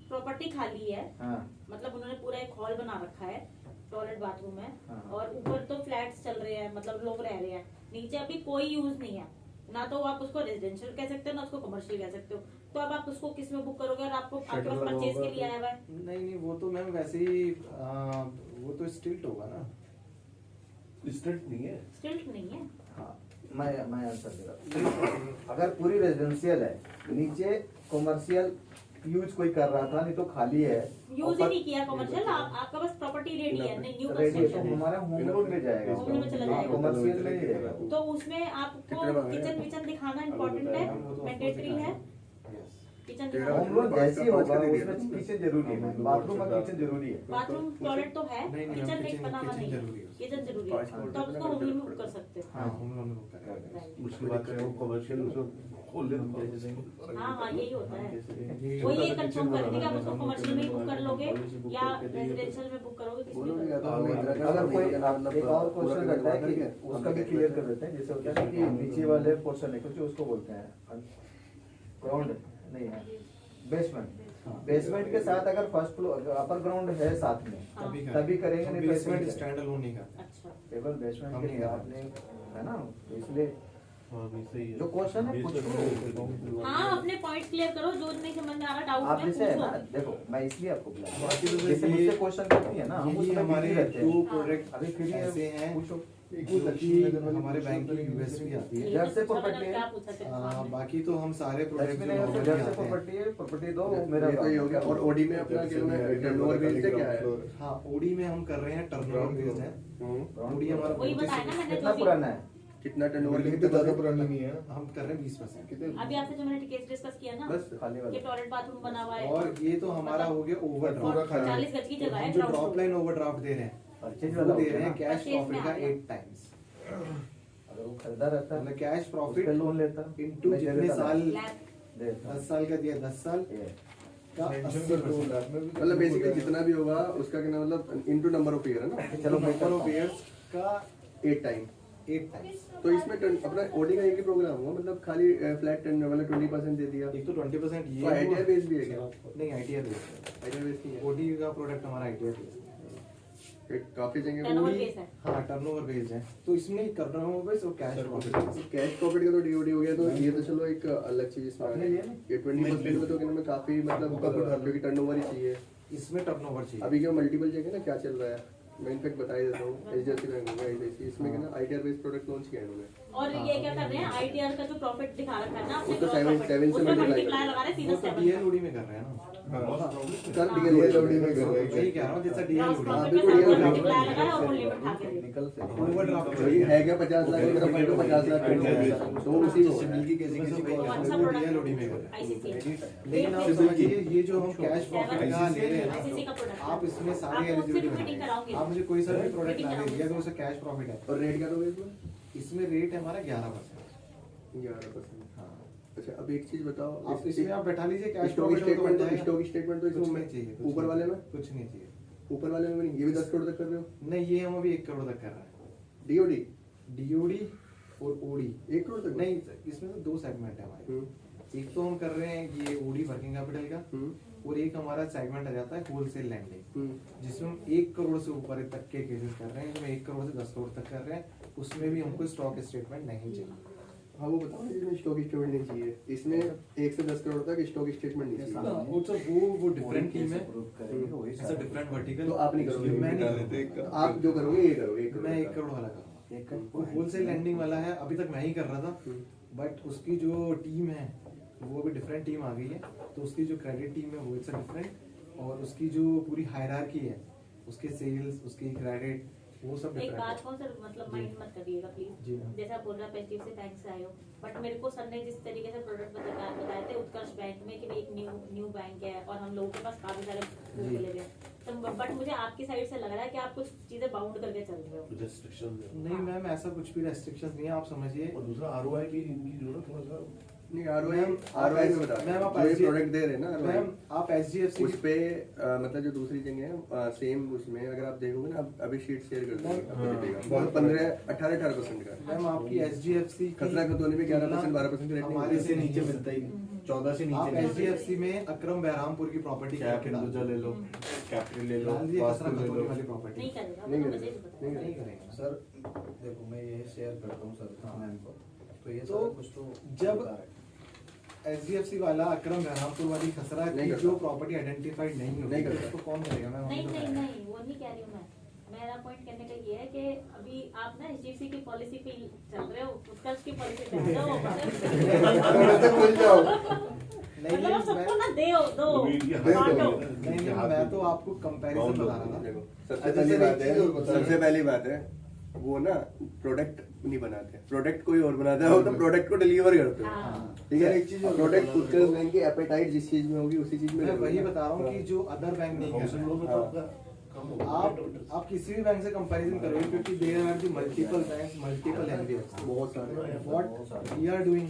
प्रॉपर्टी खाली है, हाँ मतलब उन्होंने पूरा एक हॉल बना रखा है, टॉयलेट बाथरूम है हाँ। और ऊपर तो फ्लैट्स चल रहे हैं, मतलब लोग रह रहे हैं, नीचे अभी कोई यूज नहीं है ना, तो आप उसको रेजिडेंशियल कह सकते हो ना उसको कमर्शियल कह सकते हो, तो अब आप उसको किस में बुक करोगे और आपको आपके पास लगा परचेज होगा के लिए तो- आया हुआ है? नहीं नहीं, वो तो मैम वैसे ही वो तो स्टिल्ट होगा ना। स्ट्रिक्ट नहीं है। स्टिल्ट नहीं है। हाँ मैं आंसर दे रहा हूँ। अगर पूरी रेजिडेंशियल है, नीचे कमर्शियल यूज कोई कर रहा था, नहीं तो खाली है, यूज ही नहीं किया कमर्शियल, आपका बस प्रॉपर्टी रेडी है, नहीं न्यू रेडी है, तो कंस्ट्रक्शन है, हमारा होम लोन में जाएगा, होम लोन में चला जाएगा। कमर्शियल में ही जाएगा। तो उसमें आपको कितने बार है? किचन विचन दिखाना इम्पोर्टेंट है, वो तो मैंडेटरी है, Yes। किचन तेरा दिखाना। होम लोन जैसी होगा उसमें उसमें किचन जरूरी है, बाथरूम और किचन जरूरी है। बाथरूम टॉयलेट तो है, नहीं, नहीं, किचन किचन- नहीं बना हुआ किचन नहीं, जरूरी है। किचन जरूरी है, पाँच तो करोड़ आप उसको होम लोन में बुक कर सकते हो। हाँ, होम लोन बुक करेंगे। Right। उसके बाद चाहे वो कमर्शियल उसमें खोल ले तो हाँ हाँ यही होता है, ये- वही ये कंफर्म कर देंगे आप उसको कमर्शियल में ही बुक कर लोगे या रेजिडेंशियल में बुक करोगे, किसमें बोलोगे करोगे? या तो हमें इंदिरा अगर गांधी कोई के नाम एक और पूरा क्वेश्चन करके रहता है करके कि हम उसका भी देख क्लियर लेते कर हैं। देते हैं, जैसे होता है ना कि नीचे वाले पोर्शन है कुछ उसको बोलते हैं ग्राउंड नहीं है, बेसमेंट। बेसमेंट के साथ अगर फर्स्ट फ्लोर अपर ग्राउंड है साथ में तभी करेंगे, नहीं तो ऐसे बेसमेंट नहीं स्टैंड अलोन नहीं करते। अच्छा केवल बेसमेंट हम के नहीं लिए करते। आपने है ना, तो इसलिए हाँ भी सही है। जो क्वेश्चन है बीस पूछ में लो। हाँ अपने पॉइंट्स क्लियर करो, जो नहीं समझ में आ रहा डाउट आप में जैसे है ना, पूछो। देखो मैं इसलिए आपको बुलाया, बाकी तो जैसे ये- मुझसे क्वेश्चन करती है ना, हम यही उसमें हमारे busy रहते टू हैं। प्रोडक्ट अभी फ्री ऐसे हैं पूछो। क्योंकि हमारे बैंक की यूएसपी आती है। घर से समझ property है। क्या पूछा थे? बाकी तो हम सारे प्रोडक्ट लक्ष्मी नगर से घर से प्रॉपर्टी दो मेरा ये तो ये हो गया। और ओडी में अपना टर्नओवर बेस्ड है क्या है? हाँ, ओडी में हम कर रहे हैं टर्नओवर बेस्ड है। ओडी हमारा वही बताया ना मैंने कितना जो पुराना है? कितना टर्नओवर बिल्डिंग तो ज्यादा पुरानी नहीं है। हम कर रहे हैं 20%। कितने अभी आपसे जो मैंने केस डिस्कस किया ना बस खाली कि वाला टॉयलेट बाथरूम बना हुआ है और ये तो हमारा हो गया ओवरड्राफ्ट। पूरा खाली। 40 गज की जगह है हम जो ground drop floor। Line overdraft दे रहे हैं परचेज वो वाला दे होता रहे है हैं ना। कैश Purchase प्रॉफिट में का आ गया। 8 टाइम्स। अगर वो खरीदार रहता है मतलब कैश उस प्रॉफिट पे लोन लेता इनटू मैं दे जितने देता ना। साल लैब 10 साल का दिया 10 साल ये का मेंशन कर दो 80%। लैब में भी। मतलब बेसिकली जितना भी होगा उसका क्या मतलब इनटू नंबर ऑफ ईयर है ना, चलो मैं नंबर ऑफ ईयर्स का 8 टाइम। 8 टाइम्स। तो इसमें अपना ओडी का एक ही प्रोग्राम हुआ, मतलब खाली फ्लैट टर्न मतलब 20% दे दिया। एक तो 20% ये तो ITR बेस्ड भी है क्या? नहीं, आईटीआर बेस्ड आइडिया बेस्ड नहीं है। है। ओडी का प्रोडक्ट हमारा आईटीआर बेस्ड है। एक काफी जगह टर्नओवर OD बेस है। हाँ, टर्नओवर बेस्ड है। तो इसमें कर रहा हूँ बस वो कैश प्रॉफिट। कैश प्रॉफिट का तो डीओडी हो गया, तो ये तो चलो एक अलग चीज इसमें आ अपने गई। लिए नहीं? ये 20% में तो कहने में काफी मतलब क्योंकि टर्नओवर ही चाहिए। इसमें टर्नओवर चाहिए। अभी क्या मल्टीपल जगह ना क्या चल रहा है, मैं इनफेक्ट बता ही देता हूँ। एचडीएफसी बैंक होगा, ICICI, इसमें क्या ना आईटीआर बेस्ड प्रोडक्ट लॉन्च किया है इन्होंने। और ये क्या कर रहे हैं आईटीआर का जो प्रॉफिट दिखा रखा है ना अपने उसको gross 7 profit, से उसमें multiply मल्टीप्लाई लगा रहे हैं वो सीधा तो 7 डीएलओडी में कर रहे हैं ना। सर हाँ। DLOD में कर रहे हैं। वही कह रहा हूँ जैसा ग्रॉस डीएलओडी। प्रॉफिट अभी में भी 7 DLOD मल्टीप्लाई लगा है और वो लिमिट खा के निकल से ओवरड्राफ्ट ये है क्या 50 लाख की तरफ तो 50 लाख तो उसी में सिविल की किसी किसी को वो अच्छा वो प्रोडक्ट डीएलओडी में कर रहे हैं। आईसीसी लेकिन आप समझिए ये जो हम कैश प्रॉफिट का ले रहे हैं ICICI का ना, प्रोडक्ट आप इसमें सारे आपको उससे भी एलिजिबिलिटी मीटिंग कराऊंगी। आप मुझे कोई सा भी प्रोडक्ट ला दीजिए अगर उसे कैश प्रॉफिट है। और रेट क्या दोगे इसमें? इसमें रेट है हमारा 11%। 11%। हाँ, अच्छा अब एक चीज बताओ, आप इसमें आप बैठा लीजिए कैश स्टॉक प्रॉफिट स्टेटमेंट तो जाएगा। स्टॉक स्टेटमेंट तो कुछ इसमें नहीं चाहिए। ऊपर वाले में कुछ नहीं चाहिए। ऊपर वाले में नहीं, ये भी 10 करोड़ तक कर रहे हो। नहीं, ये हम अभी 1 करोड़ तक कर रहे हैं। डीओडी डीओडी और ओडी 1 करोड़ तक नहीं, इसमें तो 2 सेगमेंट है हमारे। एक तो हम कर रहे हैं ये ओडी वर्किंग कैपिटल का, और एक हमारा सेगमेंट आ जाता है होलसेल लैंडिंग, जिसमें हम 1 करोड़ से ऊपर तक के केसेस कर रहे हैं। जिसमें 1 करोड़ से 10 करोड़ तक कर रहे हैं, उसमें भी हमको स्टॉक स्टेटमेंट नहीं चाहिए। हाँ वो बताओ ना, जिसमें स्टॉक स्टेटमेंट नहीं चाहिए, इसमें 1 से 10 करोड़ तक स्टॉक स्टेटमेंट नहीं चाहिए। वो तो वो डिफरेंट टीम है, वही ऐसा डिफरेंट वर्टिकल। तो आप नहीं करोगे? मैं नहीं करूँगा। आप जो करोगे ये करो, 1 मैं 1 करोड़ वाला करूँगा। एक वो होलसेल लैंडिंग वाला है, अभी तक मैं ही कर रहा था, बट उसकी जो टीम है वो अभी डिफरेंट टीम आ गई है। तो उसकी जो क्रेडिट टीम है वो इट्स डिफरेंट, और उसकी जो पूरी हायरार्की है, उसके सेल्स, उसकी क्रेडिट, वो सब एक डिफरेंट बात है। को सर मतलब माइंड मत करिएगा जी प्लीज। मैम। जैसे आप बोल रहे हैं एचडीएफसी से बैंक से आए हो, बट मेरे को सर ने जिस तरीके से प्रोडक्ट बताए थे उत्कर्ष बैंक में कि भाई एक न्यू बैंक है और हम लोगों के पास काफी सारे जी। बुक मिले हुए हैं, तो बट मुझे आपकी साइड से लग रहा है कि आप कुछ चीजें बाउंड करके चल रहे हो। रेस्ट्रिक्शन नहीं मैम, ऐसा कुछ भी रेस्ट्रिक्शंस नहीं है, आप समझिए। और दूसरा आरओआई भी इनकी जो ना थोड़ा सा नहीं आरओआई मैम, आरओआई में बता मैम, आप जो ये SG प्रोडक्ट दे रहे हैं ना ROI, मैम, आप एचडीएफसी उस पे मतलब जो दूसरी जगह है सेम उसमें अगर आप देखोगे ना, अभी शीट शेयर कर देंगे आपको दिखेगा, बहुत 15-18% का है। मैम, आपकी एचडीएफसी खतरा खतौनी में 11%, 12% रेट हमारे से नीचे मिलता ही 14 से आप नीचे एचडीएफसी में अक्रम बहरामपुर की प्रॉपर्टी कैप इंडोजा ले लो, कैपिटल ले लो, डाल दीजिए वास्तु खतरा ले खतौनी लो। वाली प्रॉपर्टी। नहीं करेगा, नहीं वो तो मुझे करेगा, ही पता है। नहीं करेगा। सर देखो मैं ये शेयर करता हूँ सर मैम को, तो ये तो सारा कुछ तो जब बता रहे हैं। एचडीएफसी वाला अक्रम बहरामपुर वाली खसरा नहीं की करता। जो प्रॉपर्टी आइडेंटिफाइड नहीं नहीं होती, करता। उसको कौन करेगा मैम? नहीं आपको नहीं बताया। नहीं, वो नहीं कह रही हूँ मैं। मेरा पॉइंट कहने का ये है कि अभी आप ना एचडीएफसी की पॉलिसी पे चल रहे हो, उत्कर्ष की पॉलिसी पे आ जाओ। थोड़ा सा खुल जाओ। नहीं मतलब आप सबको ना दो बांटो। नहीं नहीं, मैं तो आपको कंपैरिजन बता रहा था। देखो सबसे अच्छा, पहली सर, बात एक है, चीज़ और बता सबसे रहे पहली बात है वो ना प्रोडक्ट नहीं बनाते, प्रोडक्ट कोई और बनाता है, वो तो प्रोडक्ट को डिलीवर करते हैं। हाँ। ठीक है, एक चीज़ और प्रोडक्ट बताना उत्कर्ष बैंक की एपेटाइट जिस चीज में होगी उसी चीज में मैं करोगे। वही बता रहा हूँ कि जो अदर बैंक नहीं कर हाउसिंग लोन में रहे तो हाँ। आपका कम होगा। आप किसी भी बैंक से कंपैरिजन करोगे, क्योंकि there are the multiple banks, multiple NBFC. बहुत सारे व्हाट वी आर डूइंग,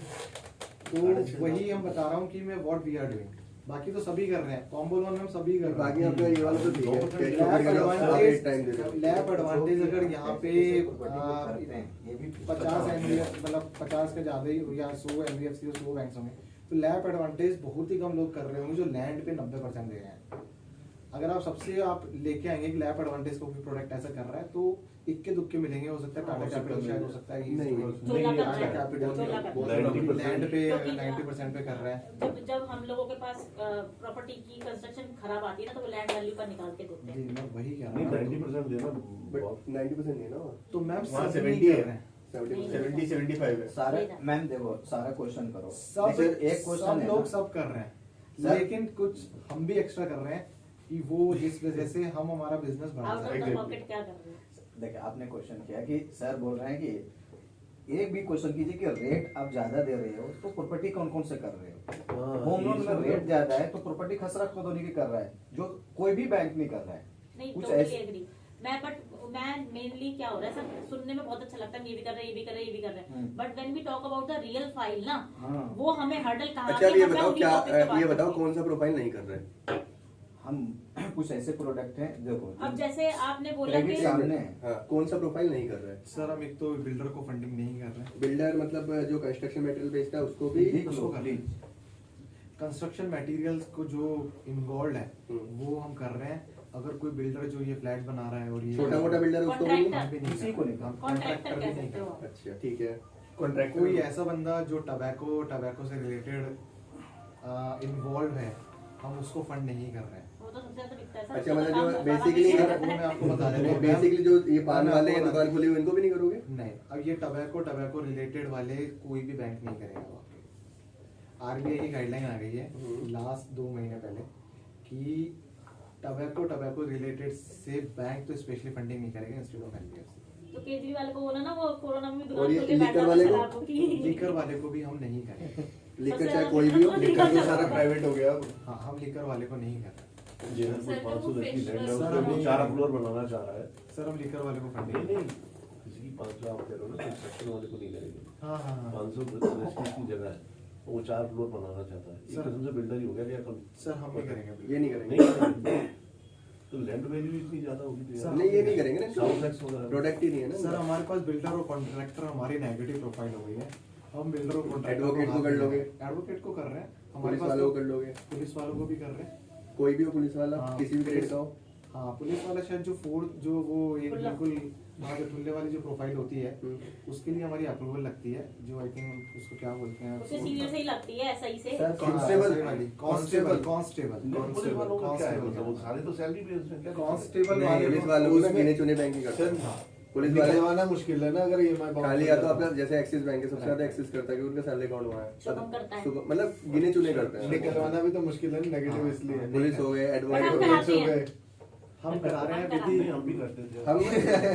तो वही हम बता रहा हूँ कि मैं व्हाट वी आर डूइंग। बाकी तो सभी कर रहे हैं, कॉम्बो लोन में हम सभी कर रहे बाकी हैं। आपका ये वाला तो ठीक है, कैश लैब प्रॉफिट का तो आप एक टाइम दे रहे हो। लैब एडवांटेज अगर यहाँ पे करते हैं, ये भी 50 एनबीएफ मतलब 50 के ज्यादा ही या 100 एनबीएफसी और 100 बैंक्स होंगे, तो लैब एडवांटेज बहुत ही कम लोग कर रहे होंगे जो लैंड पे 90% दे रहे हैं। अगर आप सबसे आप लेके आएंगे कि लैप एडवांटेज को कोई प्रोडक्ट ऐसा कर रहा है तो इक्के दुक्के मिलेंगे, हो सकता है टाटा कैपिटल शायद, हो सकता है नहीं, चोला कर टाटा रहा है, कैपिटल चोला कर रहा है। लैंड पे क्योंकि 90% पे कर रहा है। जब हम लोगों के पास प्रॉपर्टी की कंस्ट्रक्शन खराब आती है ना तो वो लैंड वैल्यू पर निकाल के देते जी हैं। मैं वही कह नहीं रहा हूँ। 90% देना बट बहुत 90% नहीं है ना, तो मैम वहाँ सब 70 नहीं कर है। रहे हैं। 70 70-75 है। सारे मैम देखो सारा क्वेश्चन करो, सब फिर एक क्वेश्चन सब है लोग ना, सब कर रहे हैं, सर- लेकिन कुछ हम भी एक्स्ट्रा कर रहे हैं कि वो जिस वजह से हम हमारा बिजनेस बढ़ा आउट ऑफ सकें। द पॉकेट क्या कर रहे हैं? देखिए आपने क्वेश्चन किया कि सर बोल रहे हैं कि एक भी क्वेश्चन कीजिए कि रेट आप ज्यादा दे रहे हो तो प्रॉपर्टी कौन कौन से कर रहे हो। हाँ, होम लोन ये में सब रेट ज्यादा है तो प्रॉपर्टी खसरा खोदनी की कर रहा है, जो कोई भी बैंक नहीं कर रहा है। नहीं कुछ टोटली ऐसे एग्री। मैं मेनली क्या हो रहा है सब सुनने में बहुत अच्छा लगता है, ये भी कर रहे हैं, ये भी कर रहे हैं, ये भी कर रहे हैं, but when we talk about the real file ना, हाँ। वो हमें हर्डल कहाँ अच्छा, अब पे ये हम बताओ उन्हीं क्या, topic पे बात ये बताओ करते हैं। कौन सा प्रोफाइल नहीं कर रहे? हम कुछ ऐसे प्रोडक्ट हैं देखो अब जैसे आपने बोला क्रेडिट कि सामने है। हाँ, कौन सा प्रोफाइल नहीं कर रहे? सर हम एक तो बिल्डर को फंडिंग नहीं कर रहे हैं, बिल्डर मतलब जो कंस्ट्रक्शन मटेरियल बेचता है उसको भी लिख उसको लो, कर लिख। कंस्ट्रक्शन मटेरियल्स को जो इन्वॉल्व है हम्म। वो हम कर रहे हैं। अगर कोई बिल्डर जो ये फ्लैट बना रहा है और ये छोटा मोटा बिल्डर है उसको भी Contractor। हम भी नहीं किसी कर को रहे। नहीं हम कॉन्ट्रैक्टर contractor कह भी नहीं सकते कर हो रहे। आप। अच्छा ठीक है। कॉन्ट्रैक्ट कोई ऐसा बंदा जो टबैको से रिलेटेड इन्वॉल्व है हम उसको फंड नहीं कर रहे हैं। वो तो सबसे ज्यादा बिकता है सर। अच्छा, उसका मतलब काम जो बाबा basically भी सर करता वो है। मैं आपको बता देता हूँ। बेसिकली जो ये पान मैं वाले आपको हैं, दुकान खुली हुई, इनको भी नहीं करोगे? नहीं, अब ये टबैको रिलेटेड वाले कोई भी बैंक नहीं करेगा वो आपके। आरबीआई की गाइडलाइन आ गई है लास्ट 2 महीने पहले कि टबैको रिलेटेड से बैंक तो स्पेशली फंडिंग नहीं करेगा इंस्टेड ऑफ एनबीएफसी। तो केजरीवाल को बोला ना वो कोरोना में भी और दुकान ये खोल के बैठा लिकर था वाले को? शराबों की। लिकर वाले को भी हम नहीं करेंगे। लेकर सबसे चाहे ज्यादा कोई भी हो, लिकर लेकर तो सारा प्राइवेट हो गया अब। हाँ हम लिकर वाले को नहीं कर रहे। जिधर सर, कोई तो 500 वो गज की लैंड है सर, उसमें हम 4 फ्लोर बनाना चाह रहा है। सर हम लिकर वाले को नहीं फंडिंग नहीं, किसी की 500 आप कह रहे हो ना, कंस्ट्रक्शन वाले को नहीं करेंगे। हाँ हाँ हाँ 500 गज की जगह है, वो 4 फ्लोर बनाना चाहता है। एक सर- किस्म से बिल्डर ही हो गया क्या कल? सर हम नहीं करेंगे। ये नहीं करेंगे। नहीं करेंगे। तो लैंड वैल्यू इतनी ज्यादा होगी तो सर, यार। नहीं, ये नहीं करेंगे ना, साउथ टैक्स वगैरह। प्रोडक्ट ही नहीं है ना। सर हमारे पास बिल्डर और कॉन्ट्रैक्टर हमारी नेगेटिव प्रोफाइल हो गई है। हम बिल्डर और कॉन्ट्रैक्टर Advocate को कर लोगे? एडवोकेट को कर रहे हैं, हमारे पुलिस पास वालों तो को कर लोगे? पुलिस वालों को भी कर रहे हैं। कोई भी हो पुलिस वाला, हाँ, किसी भी ग्रेड का हो। हाँ पुलिस वाला शायद जो फोर्थ जो वो एक खुला। बिल्कुल हाँ जो खुले वाली जो प्रोफाइल होती है उसके लिए हमारी अप्रूवल लगती है, जो आई थिंक उसको क्या बोलते हैं उसे सीनियर से ही लगती है एसआई से। सर, कांस्टेबल कांस्टेबल पुलिस वालों का क्या है मतलब, वो सारे तो सैलरी बेस्ड हैं क्या? कांस्टेबल नहीं, वाले पुलिस को- वालों को उसमें- गिने चुने बैंक ही करते सर हैं। हाँ पुलिस वाले निकलवाना मुश्किल है ना, अगर EMI बाउंस खाली हो या तो जाता अपना जैसे एक्सिस बैंक है सबसे ज्यादा एक्सिस करता है कि उनका सैलरी अकाउंट वहाँ है। शुभम करता है। शुभम- मतलब गिने चुने करते है। हैं। निकलवाना भी तो मुश्किल है, नेगेटिव हाँ, इसलिए हाँ। पुलिस हो गए, हम एडवोकेट कराते हो हैं। गए। हम करा रहे हैं हम करा विधि। नहीं, हम भी करते थे। हम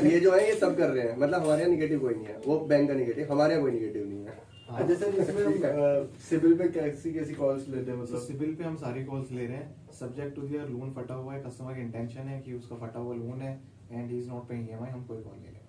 ये जो है ये सब कर रहे हैं, मतलब हमारे यहाँ निगेटिव कोई नहीं है, वो बैंक का निगेटिव, हमारे यहाँ कोई निगेटिव नहीं है। हाँ। अच्छा सर, इसमें हम सिविल पे कैसी कैसी कॉल्स लेते हैं तो मतलब? सिविल पे हम सारी कॉल्स ले रहे हैं, सब्जेक्ट टू दियर लोन फटा हुआ है, कस्टमर की इंटेंशन है कि उसका फटा हुआ लोन है and he is not paying EMI, हम कोई कॉल ले लेंगे।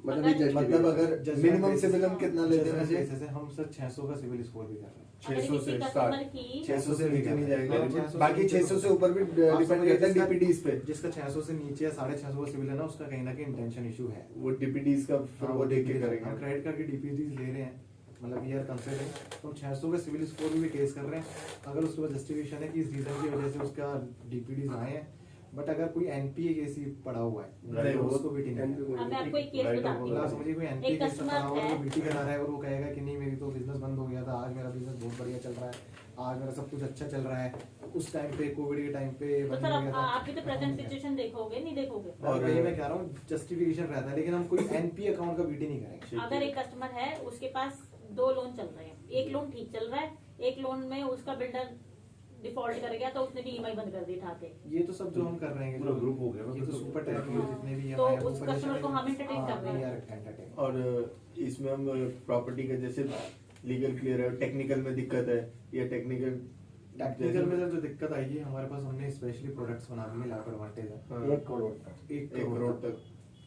मतलब ये जस्ट मतलब अगर Judgment मिनिमम basis- सिविल हम कितना लेते हैं judgment वैसे? basis है, हम सर 600 का सिविल स्कोर भी कर रहे हैं। अगर 600 किसी से कस्टमर स्टार्ट, की 600 से नीचे नहीं हाँ, जाएगा, 600 बाकी 600 से ऊपर भी आप डिपेंड समझिए करता है जिसका- DPDs पे। जिसका 600 से नीचे या 650 का सिविल है ना, उसका कहीं ना कहीं इंटेंशन इशू है। वो DPDs का फिर हाँ, वो देख के हम करेंगे। क्रेडिट कार्ड की डीपीडीज ले रहे हैं, मतलब वी आर कंसिडरिंग, तो हम 600 का सिविल स्कोर भी केस कर रहे हैं। अगर उसके बाद जस्टिफिकेशन है कि इस रीजन की वजह से उसका डीपीडीज आए हैं, बट अगर कोई एनपीए केस ही पड़ा हुआ है नहीं, तो वो उसको बीटी नहीं NPA करेगा। अब मैं आपको एक केस Right बताती of- क्लास हूँ। मुझे कोई एनपीए एक केस कस्टमर पड़ा हुआ है, वो है, बीटी करा रहा है और वो कहेगा कि नहीं मेरी तो बिजनेस बंद हो गया था, आज मेरा बिजनेस बहुत बढ़िया चल रहा है, आज मेरा सब कुछ अच्छा चल रहा है, उस टाइम पे कोविड के टाइम पे तो बंद सर हो गया था। आपकी तो प्रेजेंट सिचुएशन देखोगे नहीं देखोगे? और वही मैं कह रहा हूँ जस्टिफिकेशन रहता है, लेकिन हम कोई एनपीए अकाउंट का बीटी नहीं करेंगे। अगर एक कस्टमर है उसके पास 2 लोन चल रहे हैं, एक लोन ठीक चल रहा है, एक लोन में उसका बिल्डर डिफॉल्ट कर गया तो उसने भी ईएमआई बंद कर दी ठाके, ये तो सब जो हम कर रहे हैं, पूरा ग्रुप हो गया ना ये तो फिर तो। सुपर टैग ये जितने भी तो हमारे उस customer को हम entertain कर रहे हैं। हैं। और इसमें हम प्रॉपर्टी का जैसे लीगल क्लियर है, टेक्निकल में दिक्कत है या टेक्निकल टेक्निकल में सर जो दिक्कत आई है, हमारे पास हमने स्पेशली प्रोडक्ट्स बना दिए, लैप एडवांटेज है 1 करोड़ तक। 1 1 करोड़ तक।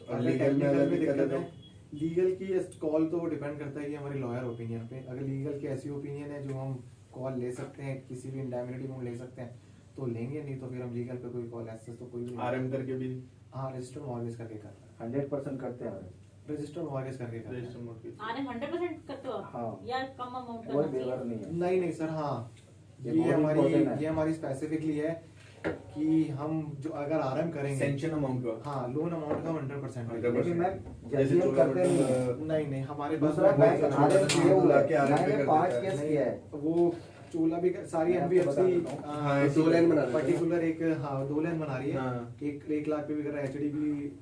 और अगर लीगल में technical अगर में दिक्कत है तो लीगल की कॉल तो डिपेंड करता है कि हमारी लॉयर ओपिनियन पे, अगर लीगल की ऐसी ओपिनियन है जो हम कॉल ले सकते हैं, किसी भी इंडैमिनिटी में हम ले सकते हैं तो लेंगे, नहीं तो फिर हम लीगल पे कोई कॉल ऐसे तो कोई भी नहीं। RM करके भी हाँ रजिस्टर्ड मॉर्गेज करके कर रहे 100% करते हैं हैं, रजिस्टर्ड मॉर्गेज करके कर रहे रजिस्टर हैं। mortgage। आने 100% करते हो आप? हाँ। या कम अमाउंट कोई करना बेवर चाहिए? नहीं है। नहीं नहीं सर, हाँ ये ये बहुत important है। हमारी स्पेसिफिकली है कि हम जो अगर आरएम करेंगे सैंक्शन अमाउंट का हाँ लोन अमाउंट का 100% रहेगा। लेकिन मैम जैसे जल्दी हम करते नहीं है। नहीं नहीं हमारे पास दूसरा बैंक बहुत आरएम सारा किए हुआ है, के आरएम पे मैंने कर 5 देता है। केस नहीं, किया है। वो चोला भी सारी मैं आपको बता एनबीएफसी देता हूँ। हाँ, 2 लाइन बना रहे हैं। पर्टिकुलर एक हाँ 2 लाइन बना रही है। हाँ। एक लाख पे भी कर रहा है,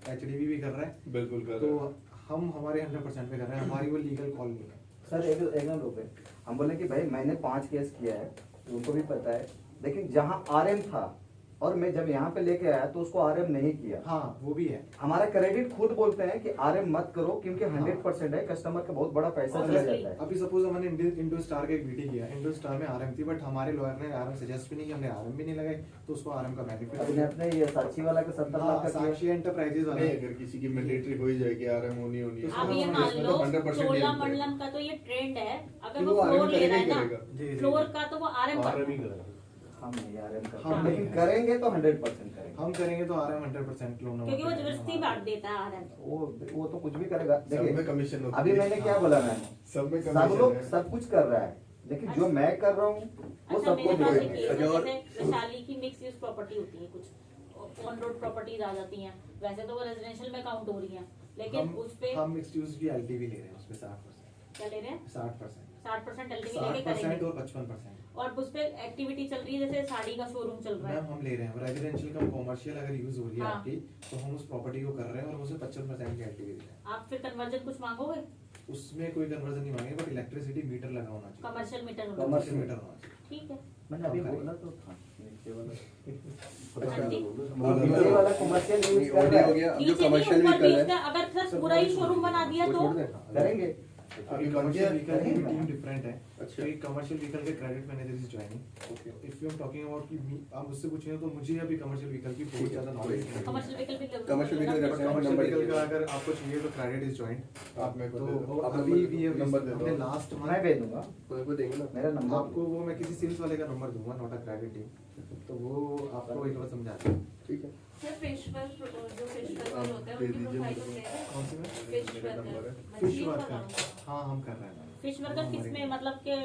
एचडीबी भी कर रहा है। बिल्कुल कर तो हम हमारे 100% पे कर रहे हैं, हमारी वो लीगल कॉल नहीं है। सर एक मिनट रुके, हम बोले कि भाई मैंने 5 केस किया है, उनको भी पता है, लेकिन जहाँ आरएम था और मैं जब यहाँ पे लेके आया तो उसको आरएम नहीं किया। हाँ वो भी है। हमारा क्रेडिट खुद बोलते हैं कि आरएम मत करो क्योंकि 100% है, कस्टमर का बहुत बड़ा पैसा चला जाता है। अभी सपोज हमने इंडो स्टार का एक बीटी किया, इंडो स्टार में आरएम थी, बट हमारे लॉयर ने आरएम सजेस्ट भी नहीं किया, हमने आरएम भी नहीं लगाई, तो उसको आरएम का बेनिफिट अपने अपने ये साक्षी वाला का 70 लाख का किया। साक्षी एंटरप्राइजेस वाला नहीं, अगर किसी की मैंडेटरी हो ही जाएगी आरएम होनी होनी है। अब ये तो मान इसमें लो तो 100% चोला deal मंडलम का तो ये ट्रेंड है, अगर कि वो वो फ्लोर RM ले रहा है करेगा ही ना करेगा। जी, जी, फ्लोर जी। का तो वो आरएम आरएम कर ही करेगा। हम नहीं आरएम करते हम हैं, नहीं लेकिन करेंगे। करेंगे तो 100% करेंगे। हम करेंगे तो आरएम 100% लोन क्योंकि वो जबरदस्ती बांट देता है आरएम। वो तो कुछ भी करेगा। सब में देखिए कमीशन होती अभी है। मैंने क्या बोला मैम, सब में सब कमीशन लोग है। सब कुछ कर रहा है, लेकिन जो मैं कर रहा हूँ वो अच्छा सबको मेरे पास एक मिलेगा। केस है, और- जैसे वैशाली की मिक्स यूज प्रॉपर्टी होती है, कुछ ऑन रोड प्रॉपर्टीज आ जाती हैं, वैसे तो वो रेजिडेंशियल में काउंट हो रही हैं, लेकिन उस पे हम मिक्स्ड यूज की एलटीवी ले रहे हैं, उस पे 60%। क्या ले रहे हैं 60% 60% एलटीवी लेके 60% करेंगे, और 55%। और उस पे एक्टिविटी चल रही है, जैसे साड़ी का शोरूम चल रहा मैम है। हम ले रहे हैं रेजिडेंशियल का कॉमर्शियल अगर यूज हो रही है हाँ। आपकी, तो हम उस प्रॉपर्टी को कर रहे हैं और उसे 55% की एलटीवी दे रहे हैं। आप फिर कन्वर्जन कुछ मांगोगे, उसमें कोई कन्वर्जन नहीं मांगेंगे, बट इलेक्ट्रिसिटी मीटर लगा होना चाहिए, कमर्शियल मीटर होगा, Commercial मीटर होना चाहिए। ठीक है। मैंने अभी बोला तो था नीचे वाला हाँ जी। नीचे वाला कमर्शियल यूज कर ऑडियो रहा हो है, गया, अब जो नीचे नहीं, कमर्शियल ऊपर भी व्हीकल उसका है अगर सर पूरा ही शोरूम बना दिया वो तो छोड़ दें। करेंगे। अभी कमर्शियल व्हीकल की करेंगे। टीम डिफरेंट है। अच्छा। तो एक कमर्शियल व्हीकल के credit manager is joining. If you am talking about कि आप मुझसे पूछेंगे तो मुझे अभी कमर्शियल व्हीकल की बहुत ज्यादा नॉलेज नहीं है। कमर्शियल व्हीकल भी Commercial vehicle बट का कमर्शियल नंबर व्हीकल दीजिए। का अगर आपको चाहिए तो क्रेडिट इज ज्वाइंट। आप मेरे को तो दे दो। वो आप अभी भी नंबर दे हमने दो। लास्ट मैं मंथ भेज दूंगा मेरे को देंगे ना मेरा नंबर। आपको वो मैं किसी सेल्स वाले का नंबर दूंगा, नॉट अ क्रेडिट टीम, तो वो आपको एक बार समझा दें। ठीक है सर फिश वर्कर जो फिश वर्कर आप होते हैं दे उनकी दीजिए प्रोफाइल मुझे। को दे दें। कौन सी में? फिश मेरा नंबर है। वर्कर फिश मछली वर्कर पकड़ना। हाँ हम कर रहे हैं। फिश वर्कर हमारे- किसमें मतलब के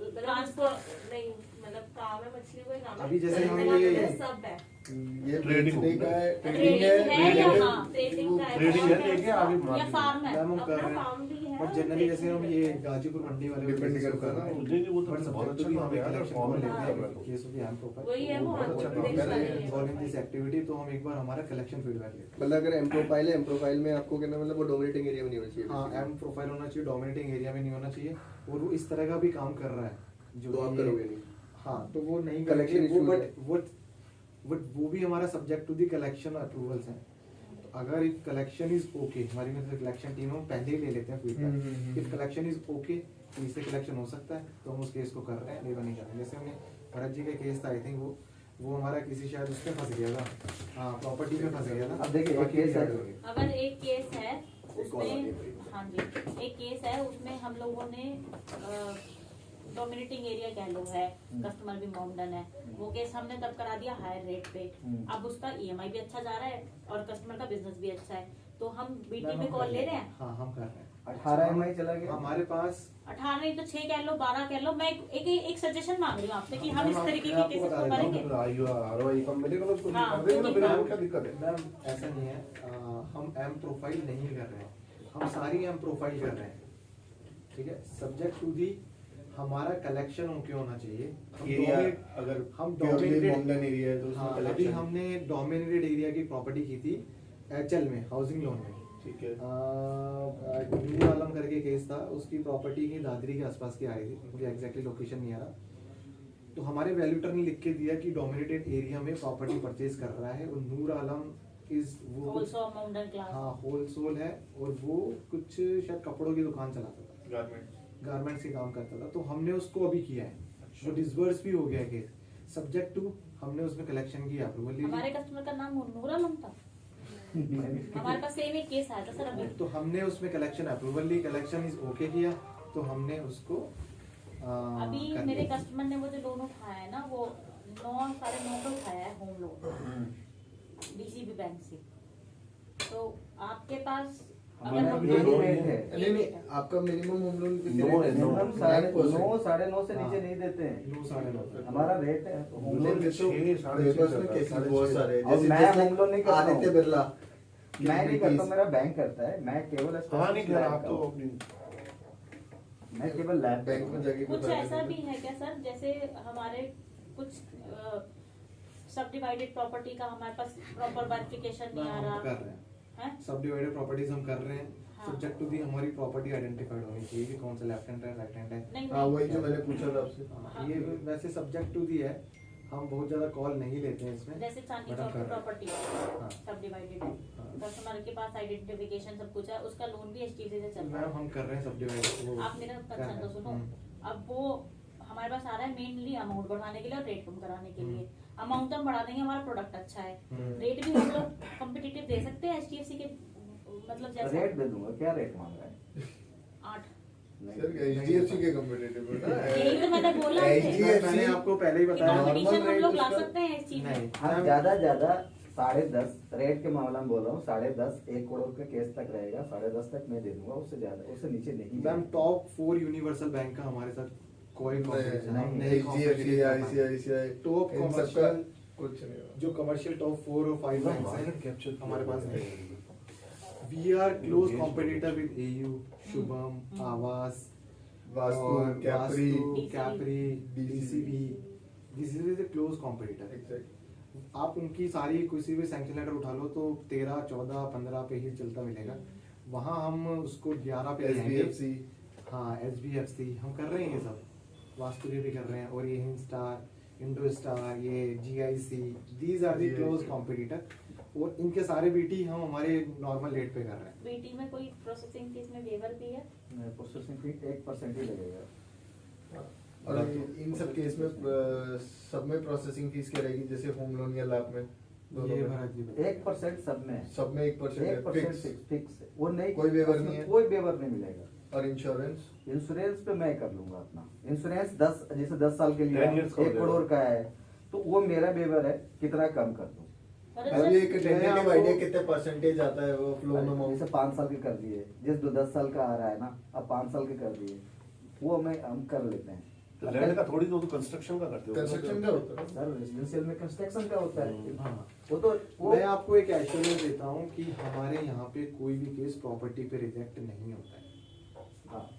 मतलब ट्रांसपोर्ट उसको नहीं मतलब काम है मछली को ही काम है। अभी जैसे हम मतलब ये- सब है ये ट्रेडिंग बेचने का है, ट्रेडिंग है या ट्रेडिंग हाँ ट्रेडिंग का है, ट्रेडिंग है, farm लेके आगे या मार्केट। फार्म है। मैम हम कर अपना रहे हैं, फार्म भी है बट जनरली जैसे हम ये गाजीपुर मंडी वाले Depend business को करता है कर ना, रहे हैं। नहीं, वो तो But बहुत subject अच्छा to काम the है यार, collection form को है। लेते हैं, case of the AM profile। वही है वो बहुत अच्छा काम विदेश है। वाले अगर हैं। involving this activity तो हम एक बार हमारा कलेक्शन फीडबैक लेते हैं। मतलब अगर एम प्रोफाइल है, एम प्रोफाइल में आपको कहना मतलब वो डोमिनेटिंग एरिया में नहीं होना चाहिए हाँ basically। एम प्रोफाइल होना चाहिए, डोमिनेटिंग एरिया में नहीं होना चाहिए, और वो इस तरह का भी काम कर रहा है जो तो आप ये- करोगे नहीं। हाँ तो वो नहीं Collection करेंगे, वो issues बट वो भी हमारा subject to the collection approvals हैं। तो अगर इफ कलेक्शन इज ओके, हमारी में कलेक्शन टीम हम पहले ही ले लेते हैं feedback. If collection is okay तो इससे कलेक्शन हो सकता है, तो हम उस केस को कर रहे हैं, लेबर नहीं कर रहे हैं। जैसे हमने भरत जी का केस था, आई थिंक वो हमारा किसी शायद उसमें फंस गया था, हाँ प्रॉपर्टी में फंस गया था। अब देखिए, एक बाकी केस है। भी हो गया। अगर एक केस है कॉल आ रही है उसमें, हाँ जी एक केस है उसमें हम लोगों ने डोमिनेटिंग एरिया कह लो है, कस्टमर भी माउंटन है, वो केस हमने तब करा दिया हायर रेट पे। अब उसका ईएमआई भी अच्छा जा रहा है और कस्टमर का बिजनेस भी अच्छा है, तो हम बीटी में कॉल ले रहे हैं। हाँ हम कर रहे हैं। 18 EMI चला गया। हमारे पास 18 नहीं तो 6 कह लो, 12 कह लो। मैं एक सजेशन मांग रही हूँ आपसे कि हम इस मैम, तरीके मैं के आपको केसेस बता को देता हूँ, करेंगे। ROI कम मिलेगा तो उसको हाँ, कर देंगे ना, फिर क्योंकि- वो क्या दिक्कत है? मैम ऐसा नहीं है, हम एम प्रोफाइल नहीं कर रहे हैं, हम सारी एम प्रोफाइल कर रहे हैं, ठीक है। सब्जेक्ट टू दी हमारा कलेक्शन ओके होना चाहिए। एरिया अगर हम purely dominated- mountain area है तो उसमें हाँ, अभी collection- हमने डोमिनेटेड एरिया की प्रॉपर्टी की थी एचएल में, हाउसिंग लोन में। ठीक है। नूर आलम करके केस था, उसकी प्रॉपर्टी की दादरी के आसपास की आई थी, मुझे एग्जैक्टली लोकेशन नहीं आ रहा। तो हमारे वैल्यूटर ने लिख के दिया कि डोमिनेटेड एरिया में प्रॉपर्टी परचेज कर रहा है, और नूर आलम इज वो ऑल्सो माउंटन क्लास। हाँ होलसेल है, और वो कुछ शायद कपड़ों की दुकान चलाता था, गारमेंट गारमेंट्स के काम करता था। तो हमने उसको अभी किया है, वो डिसबर्स भी हो गया केस, सब्जेक्ट टू हमने उसमें कलेक्शन की अप्रूवल ली हमारे कस्टमर का नाम नूर आलम था। हमारे पास सेम एक केस आया था सर अभी। तो हमने उसमें कलेक्शन अप्रूवल ली, कलेक्शन इज ओके किया, तो हमने उसको अभी कर मेरे लिया। कस्टमर ने वो जो लोन उठाया है ना, वो 9.5 का उठाया है होम लोन डीसीबी बैंक से। तो आपके पास हमारे अगर अभी यही तो रेट है। नहीं नहीं, आपका मिनिमम होम लोन कितने नो रेट है, नो। मिनिमम 9.5 9.5 से नीचे नहीं देते हैं। 9-9.5 हमारा रेट है होम लोन नहीं, में। छह, साढ़े छह पेपर्स में चलता है, केसेस साढ़े बहुत छह। सारे हैं। और मैं होम लोन नहीं करता हूँ। आदित्य बिरला मैं नहीं करता, मेरा बैंक करता है। मैं केवल हाँ नहीं खैर आप का तो हूँ। अपनी मैं केवल लैब बैंक में जाके कुछ ऐसा भी है क्या सर, जैसे हमारे कुछ सब डिवाइडेड प्रॉपर्टी का हमारे पास प्रॉपर वेरिफिकेशन नहीं आ हम रहा कर रहे हैं है? सब डिवाइडेड प्रॉपर्टीज हम कर रहे हैं। हाँ। सब्जेक्ट टू दी हमारी प्रॉपर्टी आइडेंटिफाइड होनी चाहिए कि कौन सा लेफ्ट हैंड है राइट हैंड है। नहीं हाँ नहीं वही जो मैंने पूछा था आपसे। हाँ, ये वैसे सब्जेक्ट टू दी है, हम बहुत ज्यादा कॉल नहीं लेते हैं इसमें। जैसे चांदनी But हम चौक कर की रहे हैं। प्रॉपर्टी हाँ। सब डिवाइडेड है, हाँ। कस्टमर के पास आइडेंटिफिकेशन सब कुछ है, उसका लोन भी एचडीएफसी से चल रहा मैम है। हम कर रहे हैं सब डिवाइडेड। आप मेरा कंसर्न तो सुनो, अब वो हमारे पास आ रहा है मेनली अमाउंट बढ़ाने के लिए और रेट कम कराने के लिए। अमाउंट तो हम बढ़ा देंगे, हमारा प्रोडक्ट अच्छा है, हम्म। रेट भी हम लोग कम्पिटिटिव दे सकते हैं एचडीएफसी के, मतलब जैसे रेट दे दूंगा। क्या रेट मांग रहा है? 8। सर एचडीएफसी के कम्पिटिटिव है ना। यही तो मैंने बोला HDFC मैंने आपको पहले ही बताया। कंपटीशन हम rate लोग ला उसका- सकते हैं इस चीज में। नहीं हाँ ज्यादा ज्यादा 10.5 रेट के मामला में बोल रहा हूँ। 10.5 1 करोड़ का केस तक रहेगा। 10.5 तक मैं दे दूंगा, उससे ज्यादा उससे नीचे नहीं। मैम टॉप 4 यूनिवर्सल बैंक का हमारे साथ कोई कॉम्पिटिशन नहीं, हमने एचडीएफसी आईसीआईसीआई टॉप इन सबका कमर्शियल कुछ नहीं हुआ। जो कमर्शियल टॉप 4 और 5 बैंक्स मार्केट हैं कैप्चर हमारे पास नहीं। We are close competitor with AU, Shubham, Aavas, Vastu, और Capri, Vastu, Capri, DCB। DCB. This is the close competitor. Exact. आप उनकी सारी किसी भी सैंक्शन लेटर उठा लो तो 13, 14, 15 पे ही चलता मिलेगा। वहाँ हम उसको 11 पे ले आएंगे। एसबीएफसी हाँ एसबीएफसी हम कर रहे हैं ये सब, वास्तु के भी कर रहे हैं, और ये हिंस्टार, इंडो स्टार, ये GIC, these are the close competitor. और इनके सारे बीटी हम हमारे नॉर्मल रेट पे कर रहे हैं। बीटी में कोई प्रोसेसिंग फीस में वेवर भी है? प्रोसेसिंग फी 1% ही लगेगा। और इन सब केस में सब में प्रोसेसिंग फीस क्या रहेगी, जैसे होम लोन या लैब में दोनों ये में? भरत जी बताइए। 1% सब में है। सब में 1% 1% फिक्स है। वो नहीं, कोई waiver उसमें नहीं है? कोई वेवर नहीं मिलेगा। और इंश्योरेंस इंश्योरेंस पे मैं कर लूंगा अपना इंश्योरेंस 10 जैसे 10 साल के लिए 10 years का हो 1 करोड़ का है, तो वो मेरा वेवर है, कितना कम कर दूं। भरत अभी सर, एक टेंटेटिव आइडिया कितने परसेंटेज आता है वो लोन अमाउंट? जैसे 5 साल के कर दिए, जिस 10 साल का आ रहा है ना, अब 5 साल के कर दिए, वो हम कर लेते हैं। तो लैंड का थोड़ी तो कंस्ट्रक्शन का करते हो। कंस्ट्रक्शन का होता है? सर रेजिडेंशियल में कंस्ट्रक्शन का होता है। हाँ। वो तो वो मैं आपको एक एश्योरेंस देता हूँ कि हमारे यहाँ पे कोई भी केस प्रॉपर्टी पे रिजेक्ट नहीं होता है। हाँ,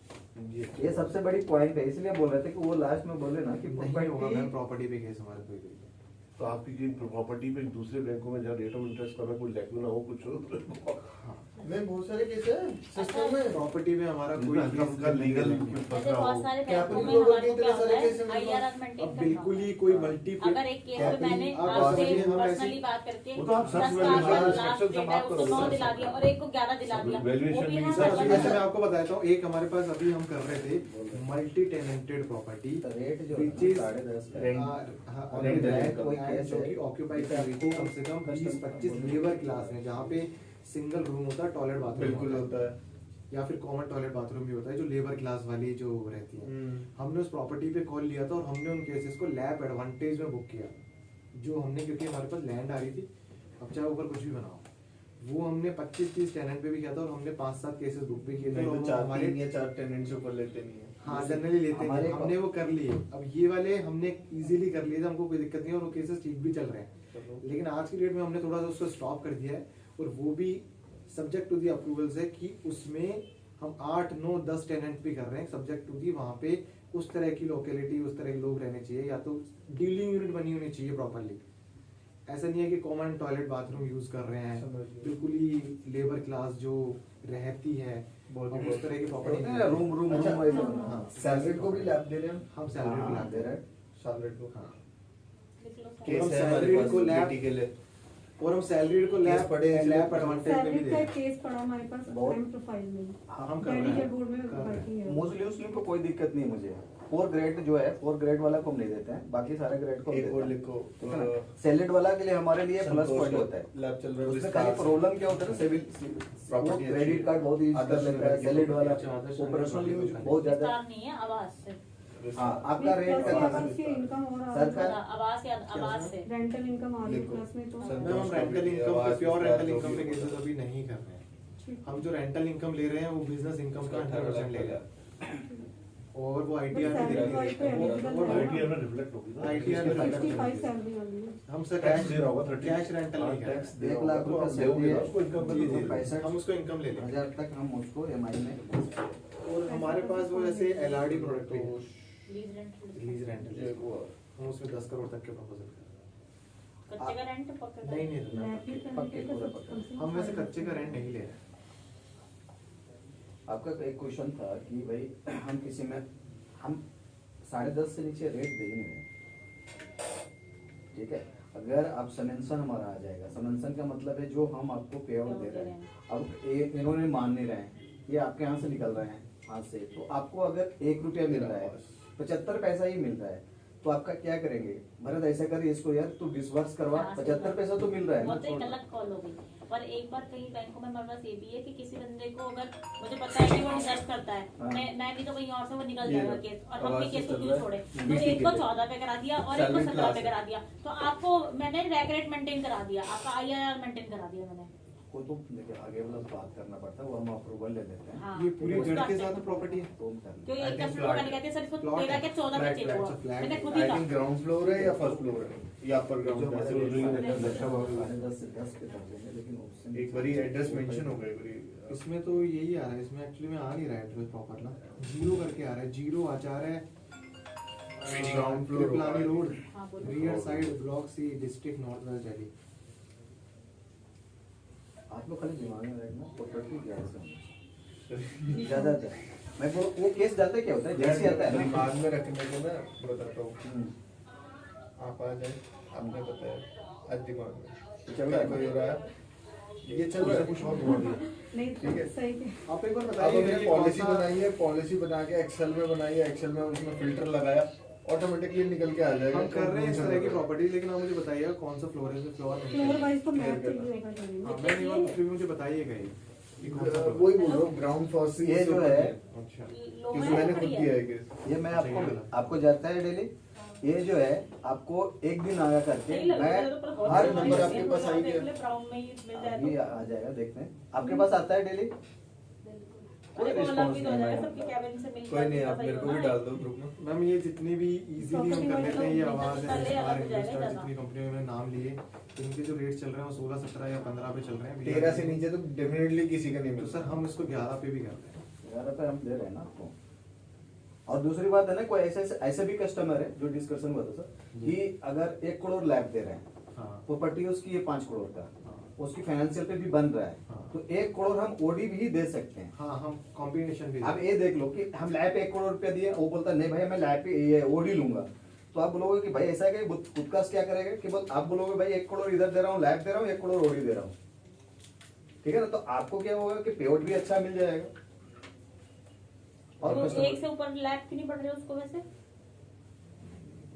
ये ये सबसे बड़ी पॉइंट है, इसलिए बोल रहे थे कि वो लास्ट में बोले ना कि नहीं होगा मैम प्रॉपर्टी प्रॉपर्टी पे केस हमारे कोई भी। तो आपकी प्रॉपर्टी पे दूसरे बैंकों में जहाँ रेट ऑफ इंटरेस्ट का कोई लैक ना हो कुछ हो नहीं बहुत सारे केस है सिस्टम में। प्रॉपर्टी में हमारा कोई जिसमें हल्का फुल्का लीगल जैसे बहुत सारे क्या बैंकों में लोगों हमारे के को क्या इतने सारे होता केस है, हैं मेरे IRR पास? मेंटेन अब करना बिल्कुल होता ही है। कोई मल्टी अगर एक केस में कैपिटल- मैंने आप आपसे समझिए, हम पर्सनली ऐसे- बात करके वो तो आप 10 सर्च का वैल्यूएशन लास्ट सेक्शन डेट है समाप्त उसको करो। 9 दिला दिया और एक को 11 दिला दिया, वैल्यूएशन वो भी भी हम सर ऐसा अभी कर मैं आपको बताता हूँ, एक हमारे पास अभी हम कर रहे थे मल्टी टेनेंटेड प्रॉपर्टी रेट जो which is 10.5 Rent. Already Rent जो income. कि ऑक्यूपाइड कर रही थी कम से कम 20-25 लेबर क्लास में, जहाँ पे सिंगल रूम होता है, टॉयलेट बाथरूम बिल्कुल होता है। या फिर कॉमन टॉयलेट बाथरूम भी होता है, जो लेबर क्लास वाली जो रहती है। हमने उस प्रॉपर्टी पे कॉल लिया था और हमने उन केसेस को लैब एडवांटेज में बुक किया, जो हमने, क्योंकि हमारे पास लैंड आ रही थी, अब चाहे ऊपर कुछ भी बनाओ, वो हमने 25-30 टेनेंट पे भी किया था और हमने 5-7 केसेस बुक भी किए थे। नहीं और तो वो 4 हमारे 3 या 4 टेनेंट से ऊपर लेते नहीं है। हाँ जनरली लेते हमारे हैं, हमने वो कर लिए। अब ये वाले हमने इजीली कर लिए थे, हमको कोई दिक्कत नहीं है और वो केसेस ठीक भी चल रहे हैं। लेकिन आज की डेट में हमने थोड़ा सा उसको स्टॉप कर दिया है, और वो भी सब्जेक्ट टू दी अप्रूवल्स है कि उसमें हम 8, 9, 10 टेनेंट भी कर रहे हैं, सब्जेक्ट टू दी वहाँ पे उस तरह की लोकेलिटी, उस तरह के लोग रहने चाहिए, या तो डीलिंग यूनिट बनी होनी चाहिए प्रॉपरली। ऐसा नहीं है कि कॉमन टॉयलेट बाथरूम यूज कर रहे हैं, समझ गया। बिल्कुल ही लेबर क्लास जो रहती है, बहुत हम ही उस तरह की होता प्रॉपर्टी है ना, रूम अच्छा, वाइज हाँ। सैलरी को भी लैब दे रहे हैं हम सैलरी हाँ, भी लाते दे रहे हैं। हैं। सैलरी को। हाँ। लिख लो सर। केस हम है हमारे salaried पास को लैब- BT के लिए। और हम सैलरी को केस लैब पढ़े हैं, इसलिए लैब एडवांटेज में भी सैलरी दे का रहे एक हैं। केस पड़ा हमारे पास बहुत- टाइम प्रोफाइल में। हाँ, हम कर रहे कैंडिडेट हैं बोर्ड में कर रहे हैं। वर्किंग है। मुस्लिम को कोई दिक्कत नहीं है मुझे। 4 ग्रेड जो है 4 ग्रेड वाला को हम नहीं देते हैं, बाकी सारे ग्रेड को हम एक देते और हैं। लिखो ठीक है ना? सैलेड वाला के लिए हमारे लिए प्लस संतोष पॉइंट होता है। लैब चल रहा है उसमें खाली प्रॉब्लम क्या होता है ना, सिविल Property क्रेडिट कार्ड बहुत यूज कर आदर्श लेता है, नगर की सैलेड वाला आदर्श नगर ऑपरेशनल की यूज property। बहुत ज्यादा। विस्तार नहीं है, आवास से। हाँ, आपका रेट प्लस का आवास की इनकम और सरकार- आवास या आवास से। रेंटल इनकम आ रही है लिखो। प्लस में तो संतोष मैम हम रेंटल property, इनकम पे, आवास प्योर विस्तार रेंटल जो इनकम पे भी केसेस होगा। अभी नहीं कर रहे हैं। ठीक। हम जो रेंटल इनकम ले रहे हैं वो बिजनेस इनकम का 100% ले रहे हैं और वो ITR में salary धीरे wise तो धीरे eligible वो है। आईटीआर में रिफ्लेक्ट होगी ना। ITR में 65 सैलरी वाली है। हम सर टैक्स दे रहा होगा 30 कैश रेंटल नहीं कर टैक्स रहे। दे 1 लाख रुपए आप सैलरी दोगे है, ना उसको इनकम जी, में जी, 65 हम उसको इनकम ले लेंगे हजार तक हम उसको EMI में दे सकते हैं। और हमारे पास वो ऐसे LRD प्रोडक्ट भी है, लीज रेंट लीज रेंटल, ये वो हम उसमें 10 करोड़ तक के प्रपोजल कर रहे कच्चे का रेंट पक्का हैं। नहीं नहीं लैब भी नहीं, पक्के करने पूरा का पक्का। कम से कम हम वैसे 5 कच्चे का रेंट नहीं ले रहे हैं। आपका एक क्वेश्चन था कि भाई हम किसी में हम 10.5 से नीचे रेट दे ही नहीं रहे, ठीक है। अगर आप समन्सन हमारा आ जाएगा, समन्सन का मतलब है जो हम आपको पे आउट दे रहे हैं, अब इन्होंने मान नहीं रहे हैं, ये आपके यहाँ से निकल रहे हैं हाथ से, तो आपको अगर 1 रुपया मिल रहा है 75 पैसा ही मिल रहा है, तो आपका क्या करेंगे, भरत ऐसा करिए इसको यार तू डिसवर्स करवा, हाँ, 75 पैसा तो मिल रहा है वो ना, तो एक छोड़। अलग कॉल हो गई। पर एक बार कई बैंकों में हमारे पास ये भी है कि किसी बंदे को अगर मुझे पता है कि वो डिजर्व करता है, हाँ। मैं भी तो कहीं और से वो निकल ये जाएगा लो, केस, और हम आवाज भी केस से को चल क्यों रहा है। छोड़े। तो बीसी एक के को लिए। 14 पे करा दिया और एक को Salary 17 class पे है। करा दिया, तो आपको मैंने रैक रेट मेंटेन करा दिया, आपका IRR मेंटेन करा दिया मैंने। को तो देखिए आगे वाला बात करना पड़ता है, वो हम अप्रूवल ले लेते हैं, हाँ, ये पूरी उसका जड़ के अच्छा- साथ प्रॉपर्टी है। तो हम कर लेते क्योंकि I एक think फ्लोर का flat नहीं कहते सर, इसको Plot तेरा है। के 14 पे Flat, चेक flat, हुआ, flat मैंने है। खुद ही आई कहा। थिंक ग्राउंड फ्लोर है या फर्स्ट फ्लोर है या अपर जो ग्राउंड हमारे है। लिए जो साढ़े है, 10 अच्छा भाव है। 10 से 10 पे कर देंगे, लेकिन option एक बारी एड्रेस मेंशन हो गई बारी इसमें तो यही आ रहा है, इसमें एक्चुअली में आ नहीं रहा है एड्रेस प्रॉपर ना, 0 करके आ रहा है, 0 आ जा रहा है ग्राउंड फ्लोर कृपलानी रोड, हाँ, बोलो। Rear side, block C, district north west Delhi. आप लोग खाली दिमाग में रखना, प्रॉपर्टी क्या है ज्यादातर मैं वो केस जाता है क्या होता है, जैसे आता है ना, दिमाग में रखने को ना बताता हूँ। हम्म, आप आ जाए, आपने बताया आज दिमाग में चल रहा है। कोई हो रहा है, ये चल रहा है कुछ और घुमा दिया। नहीं ठीक है। सही है। आप एक बार अब बताइए हमने ये पॉलिसी कौन सा- बनाई है, पॉलिसी बना के एक्सेल में बनाई है, एक्सेल में उसमें फिल्टर लगाया, ऑटोमेटिकली निकल के आ जाएगा। हम कर रहे हैं इस तरह की प्रॉपर्टी, लेकिन आप मुझे बताइएगा कौन सा फ्लोर है, फ्लोर फ्लोर वाइज तो Clear मैप करना। चाहिए होगा जमीन। हाँ मैं नहीं बात फिर भी मुझे बताइएगा ये कौन सा floor वही बोल रहा हूँ, ग्राउंड फर्स्ट से ये जो है, है। अच्छा लो क्योंकि है, मैंने खुद खड़ी है। किया है केस। ये मैं चाहिए आपको वाला। आपको जाता है डेली, ये जो है आपको एक दिन आया करके सही लग रहा है, मैं तो पर बहुत हर जल्दी नंबर से आपके सेव पास हो आई जाए, है। इसलिए ब्राउन में ही मिल जाए अभी तो। आ जाएगा, देखते हैं आपके पास आता है डेली, अरे वो अलग भी तो हो response जाएगा, नहीं सबकी कैबिन से मिल कोई नहीं, जाए, आप तो मेरे को सही भी होगा डाल ना। दो ग्रुप में। मैम ये जितनी भी इजीली हम कर लेते हैं ये आवाज है, पहले अलग हमारे हो जाएगा इन्वेस्टर ज़्यादा। जितनी कंपनियों में नाम लिए, इनके जो रेट चल रहे हैं वो 16, 17 या 15 पे चल रहे हैं। 13 से नीचे तो डेफिनेटली किसी का नहीं तो मिलता। सर हम इसको 11 पे भी करते हैं। 11 पे हम दे रहे हैं ना आपको। और दूसरी बात है ना, कोई ऐसे भी कस्टमर है जो डिस्कशन हुआ था सर, कि अगर 1 करोड़ लैब दे रहे हैं, हाँ प्रॉपर्टी उसकी ये 5 करोड़ का, हाँ। उसकी फाइनेंशियल पे भी बन रहा है, हाँ। तो 1 करोड़ हम ओडी भी दे सकते हैं। हाँ हम कॉम्बिनेशन भी आप ये देख लो कि हम लैब पे 1 करोड़ रुपया दिए, वो बोलता नहीं भाई मैं लैब पे ये ओडी लूंगा, तो आप बोलोगे कि भाई ऐसा है कि खुद का क्या करेगा कि आप बोलोगे भाई 1 करोड़ इधर दे रहा हूँ, लैब दे रहा हूँ, 1 करोड़ ओडी दे रहा हूँ, ठीक है ना, तो आपको क्या होगा कि पे आउट भी अच्छा मिल जाएगा। और तो customer- एक से ऊपर लैब क्यों नहीं बढ़ रहे उसको वैसे?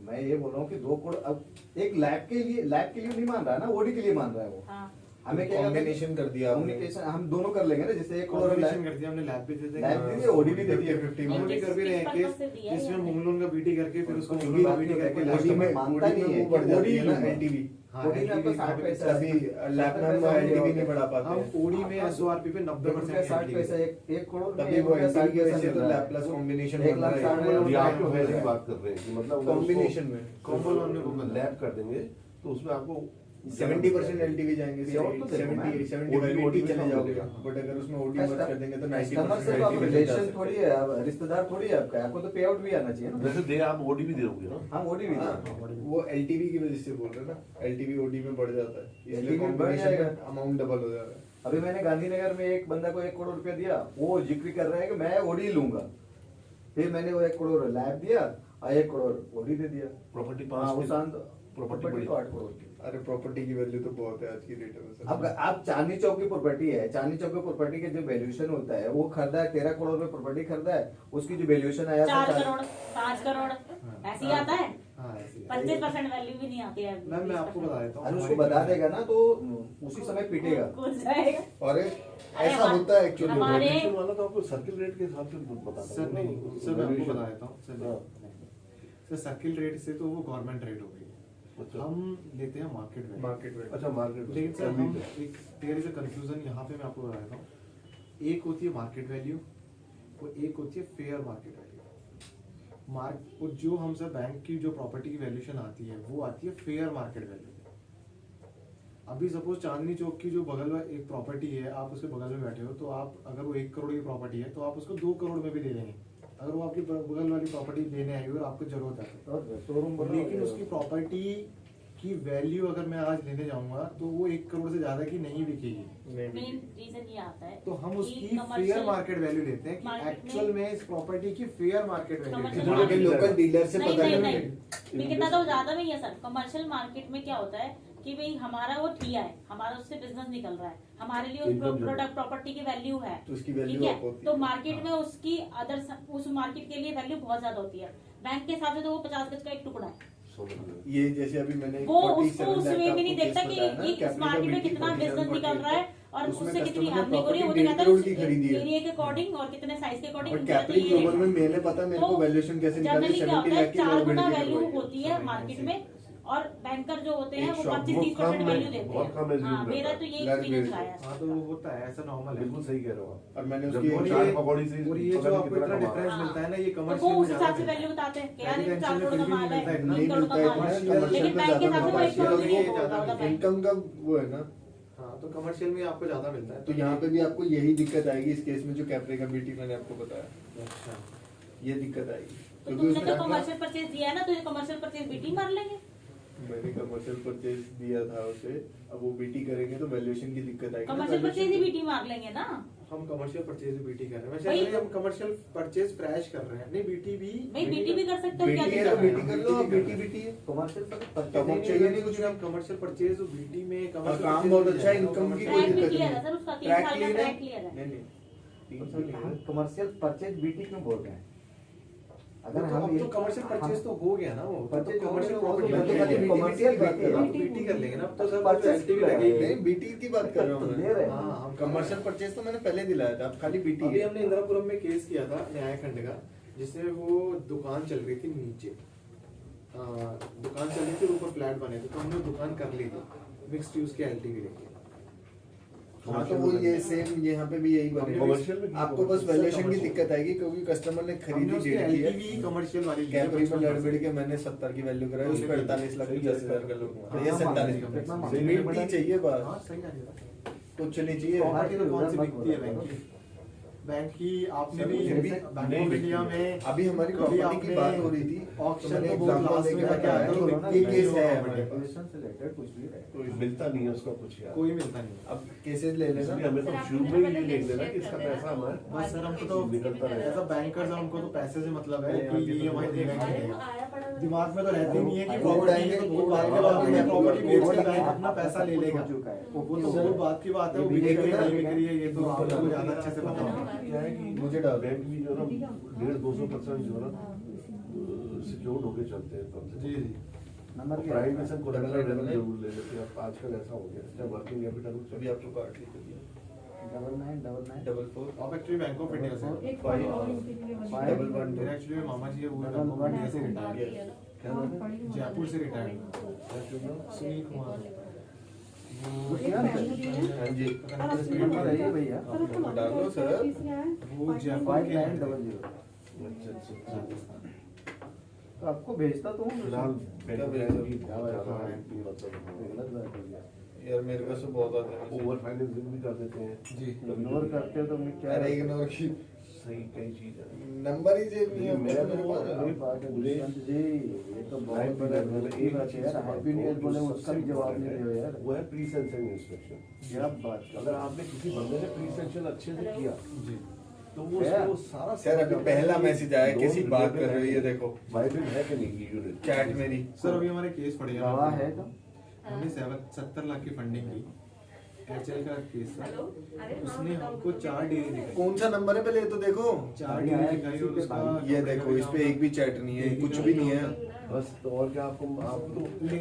मैं ये बोल रहा हूँ कि 2 करोड़ अब एक लैब के लिए नहीं मान रहा है ना, ओडी के लिए मान रहा है वो। हाँ, हमें क्या कॉम्बिनेशन कर दिया आपने। कम्युनिकेशन हम दोनों कर लेंगे ना, जैसे 1 करोड़ कॉम्बिनेशन लैब कर दिया हमने, लैब भी दे लैब देंगे, दे दिया, ओडी भी दे दिया। 50-50 हम भी कर भी रहे हैं किस purpose से केस दिया है जिसमें ये? होम लोन का बीटी करके फिर उसको क्योंकि होम लोन का बात बीटी ये है करके कि लास्ट ओडी में में मानता ओडी नहीं में है वो बढ़ कि जाती है ना ओडी एलटीवी। हाँ, ओडी में आपको LTV 60 पैसा अभी लैब में हम एलटीवी नहीं बढ़ा पाते हम हैं। ओडी में एसओआरपी पे 90% 60 पैसा 1 करोड़ में तभी वो LTV की वजह से तो लैब प्लस कॉम्बिनेशन एक लाख बन रहा 60 है। और यहाँ पे वैसे की बात कर रहे हैं कि मतलब अगर कॉम्बिनेशन में कॉम्बो लोन में वो उसको बंदा लैब कर देंगे तो उसमें आपको 70% एलटीवी जाएंगे, ये और तो देखो मैं, 70 OD चले में जाओगे, मिलेगा। बट अगर उसमें ओडी मत कर देंगे तो कस्टमर से 90% तो आप LTV रिलेशन जा थोड़ी सकते है, आप रिश्तेदार थोड़ी है आपका, आपको तो पे आउट भी आना चाहिए ना। वैसे दे आप ओडी भी दोगे ना। हम ओडी भी हैं। दें। हाँ, वो एलटीवी की वजह से बोल रहे हैं ना, एलटीवी ओडी में बढ़ जाता है, इसलिए LTV बढ़ कॉम्बिनेशन जाएगा। में अमाउंट डबल हो जाता है। अभी मैंने गांधीनगर में एक बंदा को 1 करोड़ रुपया दिया, वो जिक्र कर रहा है कि मैं ओडी लूंगा, फिर मैंने वो 1 करोड़ लैब दिया और 1 करोड़ ओडी दे दिया। प्रॉपर्टी हाँ, वो 5 शांत प्रॉपर्टी प्रॉपर्टी बड़ी तो 8 करोड़ की। अरे प्रॉपर्टी की वैल्यू तो बहुत है आज की डेट में सर। अब आप चांदनी चौक की प्रॉपर्टी है, चांदनी चौक की प्रॉपर्टी के जो वैल्यूएशन होता है, वो खरीदा है 13 करोड़ में प्रॉपर्टी खरीदा है, उसकी जो वैल्यूएशन आया 4 था करोड़ 5 करोड़ ऐसे ही आता है। हाँ ऐसे ही। 25% वैल्यू भी नहीं आती है। मैम मैं आपको बता देता हूँ, अरे उसको बता देगा ना तो उसी समय पीटेगा। कूद जाएगा। और अरे ऐसा होता है एक्चुअली। हमारे- वैल्यूएशन वाला तो आपको सर्किल रेट के हिसाब से बताता है। सर नहीं सर मैं आपको बता देता हूँ सर, हाँ। सर सर्किल रेट से तो वो गवर्नमेंट रेट हो गई है, अच्छा। हम लेते हैं मार्केट रेट। मार्केट में अच्छा मार्केट लेकिन सर हम एक देयर इज अ कंफ्यूजन यहाँ पे मैं आपको बता देता हूँ, एक होती है मार्केट वैल्यू और एक होती है फेयर मार्केट वैल्यू। और जो हम सब बैंक की जो प्रॉपर्टी की वैल्यूएशन आती है वो आती है फेयर मार्केट वैल्यू। अभी सपोज चांदनी चौक की जो बगल में एक प्रॉपर्टी है, आप उसके बगल में बैठे हो, तो आप अगर वो 1 करोड़ की प्रॉपर्टी है तो आप उसको 2 करोड़ में भी ले लेंगे अगर वो आपकी बगल वाली प्रॉपर्टी लेने आई हो और आपको जरूरत है शोरूम तो। लेकिन उसकी प्रॉपर्टी की वैल्यू अगर मैं आज लेने जाऊंगा तो वो 1 करोड़ से ज्यादा की नहीं बिकेगी। मेन रीजन ये आता है तो हम कि उसकी फेयर commercial मार्केट वैल्यू लेते हैं कि market एक्चुअल में इस प्रॉपर्टी की fair market Commercial value market- local dealer से नहीं पता नहीं करेंगे। नहीं मैं कितना तो ज्यादा में ही है सर। कमर्शियल मार्केट में क्या होता है कि भाई हमारा वो ठिया है, हमारा उससे बिजनेस निकल रहा है, हमारे लिए उस Income प्रोडक्ट प्रॉपर्टी की वैल्यू है, तो उसकी ठीक वैल्यू है। अप होती तो है। मार्केट में उसकी उस मार्केट के लिए वैल्यू बहुत ज्यादा होती है। बैंक के हिसाब से तो वो 50 गज का एक टुकड़ा है, ये जैसे अभी मैंने वो 47 उसको उस लाख वे का में नहीं आपको देखता केस कि बताया ना, ये इस कैपिटल मार्केट में बिल्टी कितना 47 बिजनेस निकल रहा है और उसमें उससे कितनी customer ने अर्निंग हो रही है। वो तो 1.5 कहता करोड़ की खरीदी है। एरिया के अकॉर्डिंग और कितने साइज के अकॉर्डिंग और कैपिटल ग्लोबल में मैंने पता मेरे को तो वैल्यूएशन कैसे निकाली, जनरली क्या 70 होता है लाख की 4 गुना बिल्डिंग वैल्यू करवाई। होती है मार्केट में और बैंकर जो होते हैं एक वो shop, 25-30% बहुत वैल्यू कम है, देते बहुत कम है, हैं। हाँ zero मेरा रहता तो है। ये Large एक्सपीरियंस bill। रहा है। हाँ तो वो होता है, ऐसा नॉर्मल है। बिल्कुल सही कह रहे हो आप। और मैंने जब उसकी वो और चार ये- पकौड़ी से और ये पता जो नहीं आपको कितना इतना कमा डिफरेंस हाँ। मिलता है ना, ये तो वो कमर्शियल उस हिसाब से वैल्यू बताते हैं कि यार ये 4 करोड़ का माल है, नहीं 3 करोड़ मिलता का है माल इतना, है, कमर्शियल लेकिन में बैंक के ज्यादा हिसाब से वो एक मिलता करोड़ है। नहीं ये होगा ज्यादा होगा बैंक। इनकम का वो है ना। हाँ तो कमर्शियल में आपको ज्यादा मिलता है। तो यहाँ पे भी आपको यही दिक्कत आएगी इस केस में जो कैपरे का बीटी मैंने आपको बताया, अच्छा ये दिक्कत आएगी तो क्योंकि तुमने तो उसमें कमर्शियल परचेज दिया है ना, तो ये कमर्शियल परचेज बीटी मार लेंगे। मैंने कमर्शियल परचेज दिया था उसे, अब वो बीटी करेंगे तो वैल्यूएशन की दिक्कत आएगी ना, कमर्शियल परचेज ही valuation- बीटी मार लेंगे ना। हम कमर्शियल परचेज बीटी कर रहे हैं, वही- वैसे हम कमर्शियल परचेज फ्रेश कर रहे हैं। नहीं बीटी भी भाई बीटी भी कर सकते हो, क्या बीटी है दिक्कत तो है? बीटी कर लो, अब बीटी बीटी है। कमर्शियल तब हम चाहिए नहीं कुछ, हम कमर्शियल परचेज बीटी में और काम बहुत अच्छा है, इनकम की कोई ट्रैक भी दिक्कत क्लियर है नहीं। सर उसका, 3 ट्रैक साल का clear है? ट्रैक क्लियर है। नहीं नहीं 3 साल नहीं है। कमर्शियल परचेज बीटी क्यों बोल रहे हैं? अगर तो हम अब ये- तो कमर्शियल परचेज तो हो गया ना, वो Purchase हो कमर्शियल गया, वो तो प्रॉपर्टी मैं तो खाली है। कमर्शियल की बात कर रहा हूँ। बीटी कर लेंगे ना, अब तो सर Purchase LTV किया है। लगेगी। नहीं बीटी की बात कर रहा हूँ तो दे मैं। रहे हैं। हाँ हम कमर्शियल परचेज तो मैंने पहले दिलाया था, अब खाली बीटी अभी है। हमने इंदिरापुरम में केस किया था न्यायखंड का, जिसमें वो दुकान चल रही थी नीचे, दुकान चल रही थी, ऊपर फ्लैट बने थे, तो हमने दुकान कर ली थी मिक्स्ड यूज के LTV लेके। हाँ तो वो ये सेम यहाँ पे भी यही Commercial में बनेगा। आपको बस commercial- वैल्यूएशन की commercial। दिक्कत आएगी क्योंकि कस्टमर ने हमने खरीदी उसकी डेढ़ की है। LTV कमर्शियल वाली ली है, कैपरी में 55%। लड़बड़ी के मैंने 70 की वैल्यू कराई, उस पर 48 लाख 50,000 का लोग हाँ, ये हाँ, 47 हाँ, का हाँ, बीटी चाहिए हाँ बस, सही कह रहे हो। कुछ नहीं चाहिए। प्रॉपर्टी तो कौन सी मत बिकती है बोलो। बैंक की? बैंक की आपने सर, भी मुझे भी बैंक नहीं ऑफ बिकती इंडिया है। में अभी हमारी कभी प्रॉपर्टी की आपने बात हो रही थी, auction तो मैंने तो बहुत एग्जाम्पल last में देखा जाके था, आता है, तो तो ये नहीं केस होगा है हमारे हमारे पास। पास। से रिलेटेड कुछ भी है। तो मिलता नहीं है उसका कुछ यार। कोई मिलता नहीं। अब केसेस ले लेना। इसलिए हमें तो सर, शुरू आपने में ही पहले ये देख लेना check कि इसका कर पैसा लेना। हमारा बस सर हमको तो निकलता रहेगा। ऐसा बैंकर्स है, उनको तो पैसे से मतलब है कि EMI देगा कि अरे नहीं वो आया पड़ा हुआ है। दिमाग में तो रहती नहीं है कि वो प्रॉपर्टी आएंगे है, तो तो बहुत वो बात के आएंगे, बाद में प्रॉपर्टी बेच के बैंक वो अपना पैसा ले लेगा। हो चुका है। वो तो बहुत बात की बात है, वो ये बिक रही है भी नहीं बिक रही है, ये तो आपको ज्यादा अच्छे से पता होगा। क्या है कि मुझे डर बैंक भी जो है ना 150-200% जो है ना सिक्योर्ड होके चलते हैं कम से जी कम। जी नंबर क्या है? प्राइवेशन को डबल नाइन, डबल नाइन। जरूर ले लेते हैं। अब आजकल ऐसा हो गया चाहे वर्किंग कैपिटल हो अभी आपको कार्ड लिख दिया 9999 44 आप एक्चुअली बैंक ऑफ इंडिया से एक फाइव, और इंटीरियर वाली। फाइव, डबल वन मेरे एक्चुअली मामा जी है, वो बैंक ऑफ इंडिया से रिटायर्ड बात है, किया ना। क्या हाँ, नाम है? पढ़ी हूँ। जयपुर से रिटायर्ड सुनील कुमार। वो एक value दी है। हाँ जी और अपने नंबर है ये भैया। सर, उसको लॉक डालो करो, सर। तीसरे आए। वो जयपुर के हैं। 5900। अच्छा अच्छा। तो आपको भेजता तो हूँ। फिलहाल क्या बैंक भेजा? की बहुत ज्यादा है, गलत बात हो गया। यार मेरे पास तो बहुत आते हैं ओवर फाइनेंसिंग भी कर देते हैं जी इग्नोर करते हो तो मैं क्या अरे इग्नोर की सही कई चीज है। नंबर ही जेब नहीं है मैं मेरे तो- पास। वही बात है मुझे- दुष्यंत जी, ये तो बहुत बड़ा एक बात है यार। हैप्पी न्यू ईयर बोले उसका भी जवाब नहीं दे यार। वो है प्री सेंशन इंस्पेक्शन। क्या बात कर अगर आपने किसी बंदे ने प्री सेंशन अच्छे से किया जी तो वो है। उसको सारा सर अभी पहला मैसेज आया, किसी बात कर रहे हो, ये देखो वाइब्रेंट है कि नहीं ये यूनिट चैट मेरी। सर अभी हमारे केस पड़े हैं, गवाह है तो हमने 70 लाख की फंडिंग की, HL का केस था। हेलो अरे हाँ, उसने बताओ, हमको बताओ। 4 डेली दिखाई, कौन सा नंबर है पहले ये तो देखो। 4 डेली दिखाई और उसका ये देखो इस पे एक भी चैट नहीं है, कुछ भी नहीं है। बस तो और क्या आपको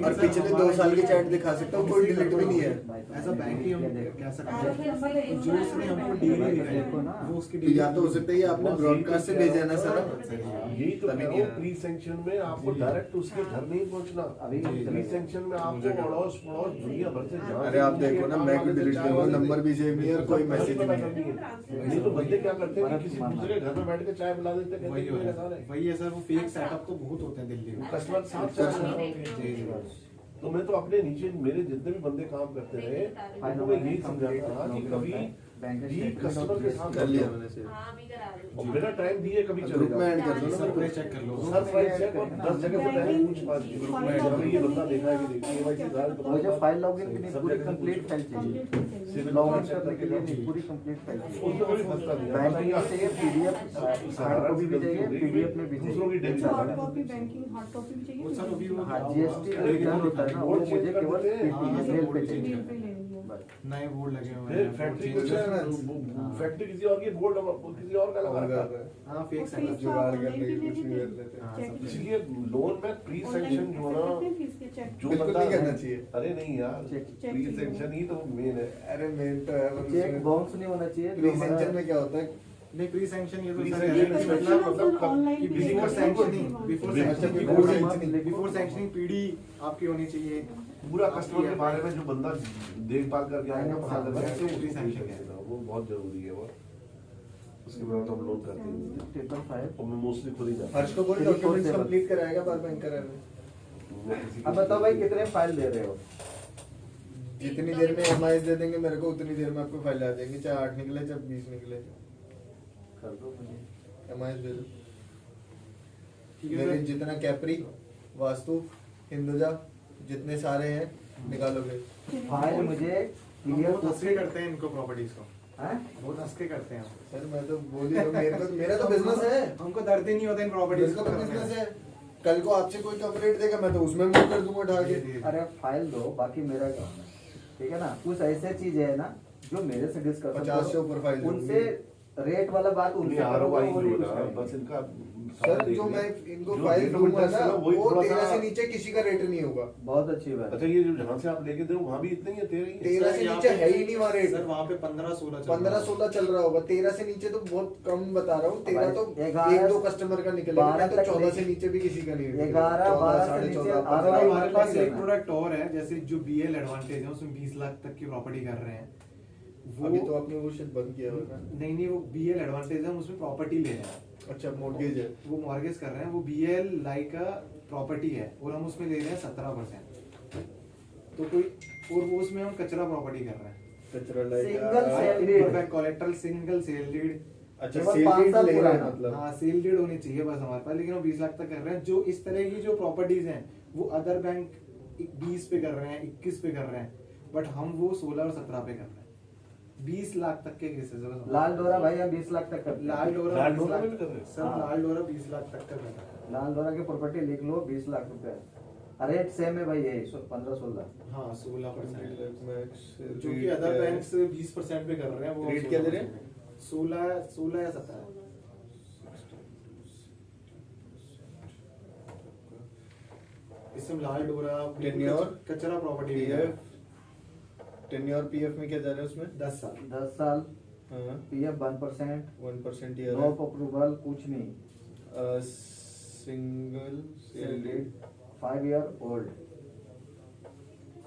और पिछले 2 साल की चैट दिखा सकता हूँ, कोई डिलीट भी नहीं है। ऐसा बैंक ही हम कह सकते हैं जो उसने हमको डेली दिखाई वो उसकी तो या तो हो सकता है ये आपने ब्रॉडकास्ट से भेजा है ना सर। यही तो कह रहा हूँ, प्री सैंक्शन में आपको डायरेक्ट उसके घर नहीं पहुंचना। अभी प्री सैंक्शन में आपको अड़ोस पड़ोस दुनिया भर से जांच अरे आप देखो ना, मैं भी डिलीट करूंगा, नंबर भी सेव नहीं है और कोई मैसेज नहीं है। नहीं तो बंदे क्या करते हैं कि किसी दूसरे के घर में बैठ के चाय पिला देते हैं, वही कहते हैं है कि लगा रहे। वही है सर, वो फेक सेटअप तो बहुत होते हैं दिल्ली में। कस्टमर के साथ चल तो मैं तो अपने नीचे मेरे जितने भी बंदे काम करते रहे उनको मैं यही समझाता था कि कभी भी कस्टमर के साथ कर लिया मैंने सेव। हाँ अभी करा दूँ। और बिना टाइम दिए कभी चले ग्रुप में ऐड कर दो ना सर मेरे पूरे को। चेक कर लो सर प्राइस चेक और 10 जगह बताया पूछ पास ग्रुप में ऐड करो, ये बंदा देखा है कि देखिए KYC दाल मुझे फाइल लॉगिन के लिए पूरी कंप्लीट फाइल चाहिए। सिविल लॉगिन करने के लिए नहीं, पूरी कंप्लीट फाइल चाहिए। उसमें कोई फंसता नहीं है। बैंकिंग में चाहिए, पीडीएफ हार्ड कॉपी भी चाहिए, पीडीएफ में भी दूसरों की चाहिए। Debit hard copy banking hard copy भी वो सर अभी चाहिए। वो हाँ, जीएसटी रिटर्न होता है ना, वो मुझे केवल मेल पे चाहिए। बिल पे ले लेंगे। बस। नए बोर्ड लगे हुए फिर हैं फैक्ट्री बोर्ड कुछ चेंज- है, फैक्ट्री किसी और की बोर्ड किसी और का लगा रखा है। हाँ फेक और सेटअप फीस जो जुगाड़ तो करने की ऑनलाइन कुछ भी भी ले कर लेते हैं। हाँ, चेक सब इसलिए लोन में प्री सैंक्शन जो है ना, फीस के चेक जो बिल्कुल बंदा नहीं करना चाहिए। अरे नहीं यार, चेक- प्री सैंक्शन ही तो मेन है। अरे मेन तो है चेक बाउंस नहीं होना चाहिए। प्री सैंक्शन में क्या होता है? नहीं प्री सैंक्शन ये तो Pre सर sanction है, मतलब ऑनलाइन कि before sanctioning before sanctioning PD आपकी होनी चाहिए। पूरा कस्टमर के बारे में जो बंदा देखभाल करके आएगा, पता हाँ, करके वैसे आएगा, प्री सैंक्शन है। वो बहुत जरूरी है वो। उसके बाद हम लोन करते हैं पेपर फाइल। और मैं मोस्टली खुद ही जाता हर्ष को बोल डॉक्यूमेंट्स कंप्लीट कराएगा बार बैंक कराने। हूँ। वो किसी अब बताओ भाई कितने फाइल दे रहे हो? जितनी देर में EMI दे देंगे मेरे को, उतनी देर में आपको फाइल आ जाएंगी, चाहे 8 निकले चाहे 20 निकले। कर दो मुझे। EMI दे दो। ठीक है मेरे सर। जितना कैपरी, वास्तु, हिंदुजा जितने सारे हैं निकालोगे। फाइल मुझे हम क्लियर बहुत हंस के करते हैं इनको प्रॉपर्टीज को, हैं? बहुत हंस के करते हैं हम। सर मैं तो बोल ही रहा हूँ, मेरा तो बिजनेस है। हमको दर्द ही नहीं होता इन प्रॉपर्टीज मेरे को तो बिजनेस है। कल को आपसे कोई कंप्लेंट देगा मैं तो उसमें मूव कर दूंगा उठा के। अरे फाइल दो, बाकी मेरा काम है, ठीक है ना। कुछ ऐसे चीज है ना जो मेरे से डिस्कस 50 से ऊपर फाइल उनसे रेट वाला बात नहीं उनसे आ रहा करो, वो नहीं हो कुछ रहा, करेंगे। बस इनका सर जो मैं इनको फाइल दूंगा ना वो 13 से नीचे किसी का रेट नहीं होगा। बहुत अच्छी बात अच्छा ये जो जहाँ से आप लेके दे वहाँ भी इतने ही है, 13 ही है? 13 से नीचे है ही नहीं वहाँ रेट। सर वहाँ पे 15-16 15-16 चल रहा होगा, 13 से नीचे तो बहुत कम बता रहा हूँ। 13 तो भाई, 11 1-2 कस्टमर का निकलेगा, 12 नहीं तो तक 14 से लेके- नीचे भी किसी का नहीं निकलेगा। 11-12 से 14, नीचे 14, आ सर रहा है। हमारे पास एक लेना। प्रोडक्ट और है, जैसे जो BL एडवांटेज है उसमें 20 लाख तक की प्रॉपर्टी कर रहे हैं वो। अभी तो आपने वो शिट बंद किया होगा। नहीं वो BL एडवांटेज है, हम उसमें प्रॉपर्टी ले रहे हैं। अच्छा मॉर्गेज है। वो मॉर्गेज कर रहे हैं, वो BL लाइक का प्रॉपर्टी है और हम उसमें ले रहे हैं 17%। तो कोई और वो उसमें हम कचरा प्रॉपर्टी कर रहे हैं। कचरा Single sale deed। Like collateral single sale deed. अच्छा केवल सेल 5 डीड साल ले रहे हैं पुराना। मतलब। हाँ सेल डीड होनी चाहिए बस हमारे पास, लेकिन हम 20 लाख तक कर रहे हैं। जो इस तरह की जो प्रॉपर्टीज हैं वो अदर बैंक 20 पे कर रहे हैं, 21 पे कर रहे हैं, बट हम वो 16 और 17 पे कर रहे हैं। 20 लाख तक के केसेस है बस। लाल डोरा भाई हम 20 लाख तक करते हैं। लाल डोरा लाल 20 डोरा लाख में भी कर रहे हैं? सर हाँ। लाल डोरा 20 लाख तक का कर रहा है। लाल डोरा की प्रॉपर्टी लिख लो 20 लाख रुपए। रेट सेम है भाई, यही 15-16। हाँ 16%, मैक्स जो कि अदर बैंक से 20% पे कर रहे हैं वो। रेट क्या दे रहे हैं? 16 या 17। इसमें लाल डोरा Tenure, कचरा प्रॉपर्टी भी है। टेन्योर पीएफ में क्या जा रहा है उसमें? 10 साल। 10 साल हाँ पीएफ 1%, 1% नो अप्रूवल कुछ नहीं। Single sale deed. 5 year old.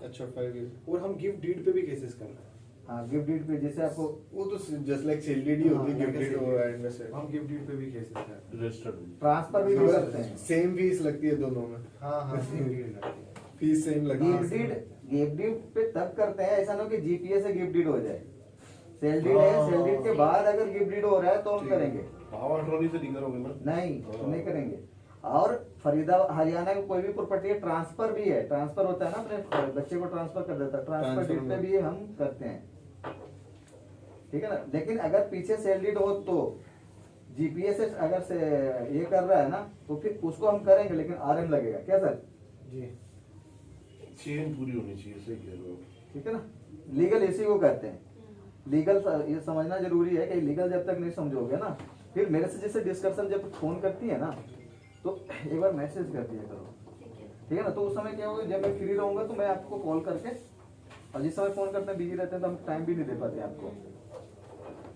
अच्छा 5 ईयर। और हम गिफ्ट डीड पे भी केसेस कर रहे हैं। हाँ गिफ्ट डीड पे जैसे आपको वो तो जस्ट लाइक सेल डीड ही होती है, हाँ, गिफ्ट डीड like a वो sale एंड में से। हम गिफ्ट डीड पे भी केसेस कर रहे हैं। रजिस्टर्ड ट्रांसफर भी कर सकते हैं। सेम फीस लगती है दोनों में। हाँ हाँ सेम डीड लगती है। फीस सेम लगती गिफ्ट है। डीड पे तब करते हैं, ऐसा ना हो कि जीपीए से गिफ्ट डीड हो जाए। सेल डीड है, सेल डीड के बाद अगर गिफ्ट डीड हो रहा है तो हम करेंगे। पावर अटॉर्नी से नहीं करोगे ना? नहीं हम नहीं करेंगे। और फरीदाबाद हरियाणा में कोई भी प्रॉपर्टी है ट्रांसफर भी है, ट्रांसफर होता है ना, अपने बच्चे को ट्रांसफर कर देता है, ट्रांसफर ट्रांसफर डीड पे में। भी हम करते हैं, ठीक है ना। लेकिन अगर पीछे सेल डीड हो तो जीपीए से अगर से ये कर रहा है ना तो फिर उसको हम करेंगे, लेकिन आरएम लगेगा। क्या सर? जी चेन पूरी होनी चाहिए, सही कह रहे हो। ठीक है ना। लीगल इसी को कहते हैं। लीगल ये समझना जरूरी है कि लीगल जब तक नहीं समझोगे ना, फिर मेरे से जैसे डिस्कशन जब फोन करती है ना तो एक बार मैसेज कर दिया करो ठीक है ना। तो उस समय क्या होगा, जब मैं फ्री रहूंगा तो मैं आपको कॉल करके, और जिस समय फोन करते हैं बिजी रहते हैं तो हम टाइम भी नहीं दे पाते आपको।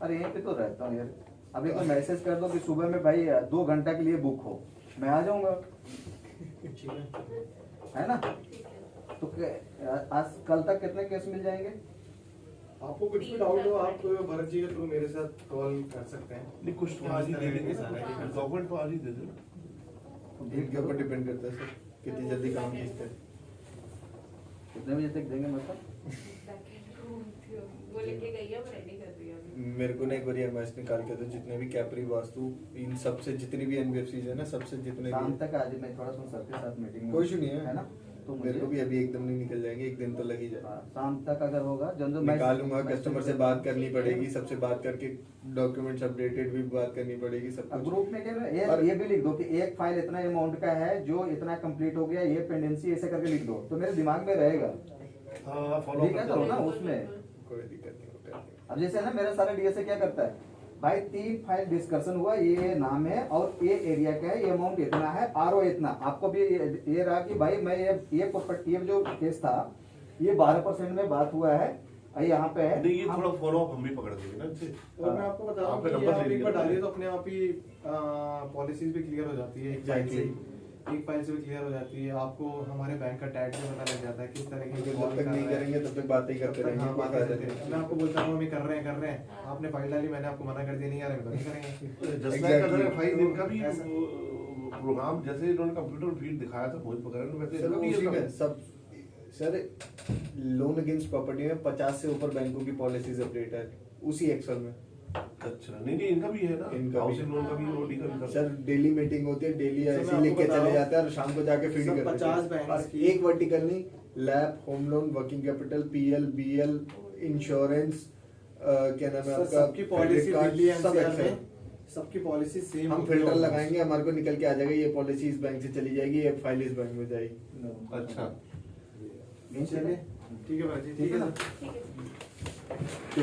अरे यहीं पे तो रहता हूँ यार, अभी तो मैसेज कर दो कि सुबह में भाई 2 घंटा के लिए बुक हो, मैं आ जाऊंगा, है ना। तो आज कल तक कितने केस मिल जाएंगे? आपको कुछ भी डाउट हो आप भरत जी के थ्रू मेरे साथ कॉल कर सकते हैं। नहीं कुछ तो आज ही दे देंगे, डॉक्यूमेंट तो आज ही दे देना। इनके ऊपर डिपेंड करता है सर कितनी जल्दी काम खींचते हैं। कितने बजे तक देंगे मतलब? वो लेके गई है, वो रेडी कर रही है अभी। मेरे को ना एक बार एमएस निकाल के दो, जितने भी कैपरी वास्तु इन सबसे जितनी भी एनबीएफसीज है ना, सबसे जितने शाम भी, तक आज मैं थोड़ा सा सर के साथ मीटिंग में, कोई इशू नहीं है ना। तो मेरे को मुझे भी अभी एकदम नहीं निकल जाएंगे, एक दिन तो लग ही जाए। शाम तक अगर होगा जल्द निकालूंगा, कस्टमर से बात करनी पड़ेगी, सबसे बात करके डॉक्यूमेंट्स अपडेटेड भी बात करनी पड़ेगी, सब कुछ। ग्रुप में क्या है, ये भी लिख दो कि एक फाइल इतना अमाउंट का है जो इतना कंप्लीट हो गया, ये पेंडेंसी ऐसे करके लिख दो, तो मेरे दिमाग में रहेगा। हाँ फॉलो ठीक है तो ना उसमें। कोई दिक्कत नहीं होता है। अब जैसे ना मेरा सारा डीएसए क्या करता है भाई, 3 फाइल डिस्कशन हुआ, ये नाम है और ये एरिया का है, ये अमाउंट इतना है, आरओ इतना। आपको भी ये रहा कि भाई मैं ये जो केस था ये 12% में बात हुआ है, यहाँ पे है। नहीं, ये थोड़ा फॉलो अप हम भी पकड़ देंगे ना इनसे। और मैं आपको बता रहा हूँ आपका कि नंबर आप ले एक बार लिया। डालिए तो अपने आप ही पॉलिसीज भी क्लियर हो जाती है, एक फाइल से एक फाइल से भी क्लियर हो जाती है। आपको हमारे बैंक का टैग भी पता लग जाता है किस तरह क्योंकि की जब तक नहीं करेंगे तब तक बातें ही करते रहेंगे, हाँ, कोई बातें फायदा करते नहीं। रहेंगे। मैं आपको बोलता हूँ हम ये कर रहे हैं, आपने फाइल डाली, मैंने आपको मना कर दिया नहीं यार नहीं करेंगे। Just like Exactly. अगर 5 दिन का भी ऐसा। प्रोग्राम जैसे इन्होंने कंप्यूटर फीड दिखाया था मोहित पकड़ वैसे सर इनका भी उसी ये में सब सर लोन अगेंस्ट प्रॉपर्टी में 50 से ऊपर बैंकों की पॉलिसीज अपडेट है उसी एक्सेल में। अच्छा नहीं इनका भी है ना, इनका भी हाउसिंग लोन का भी ओडी का भी कर सर डेली मीटिंग होती है, डेली सर, मैं ऐसे आपको लिख के बता चले रहा हूँ, जाते हैं और शाम को जाके फीड सब कर देते 50 हैं। बैंक्स और की- एक वर्टिकल नहीं, LAP, home loan, working capital, PL, BL, insurance, क्या नाम है सर, आपका, सबकी पॉलिसी credit card, दिल्ली सब एनसीआर Excel। में सबकी पॉलिसी सेम हम फिल्टर लगाएंगे, हमारे को निकल के आ जाएगा ये पॉलिसी इस बैंक से चली जाएगी, ये फाइल इस बैंक में जाएगी। अच्छा चलिए ठीक है भाई जी, ठीक है ना। ठीक है।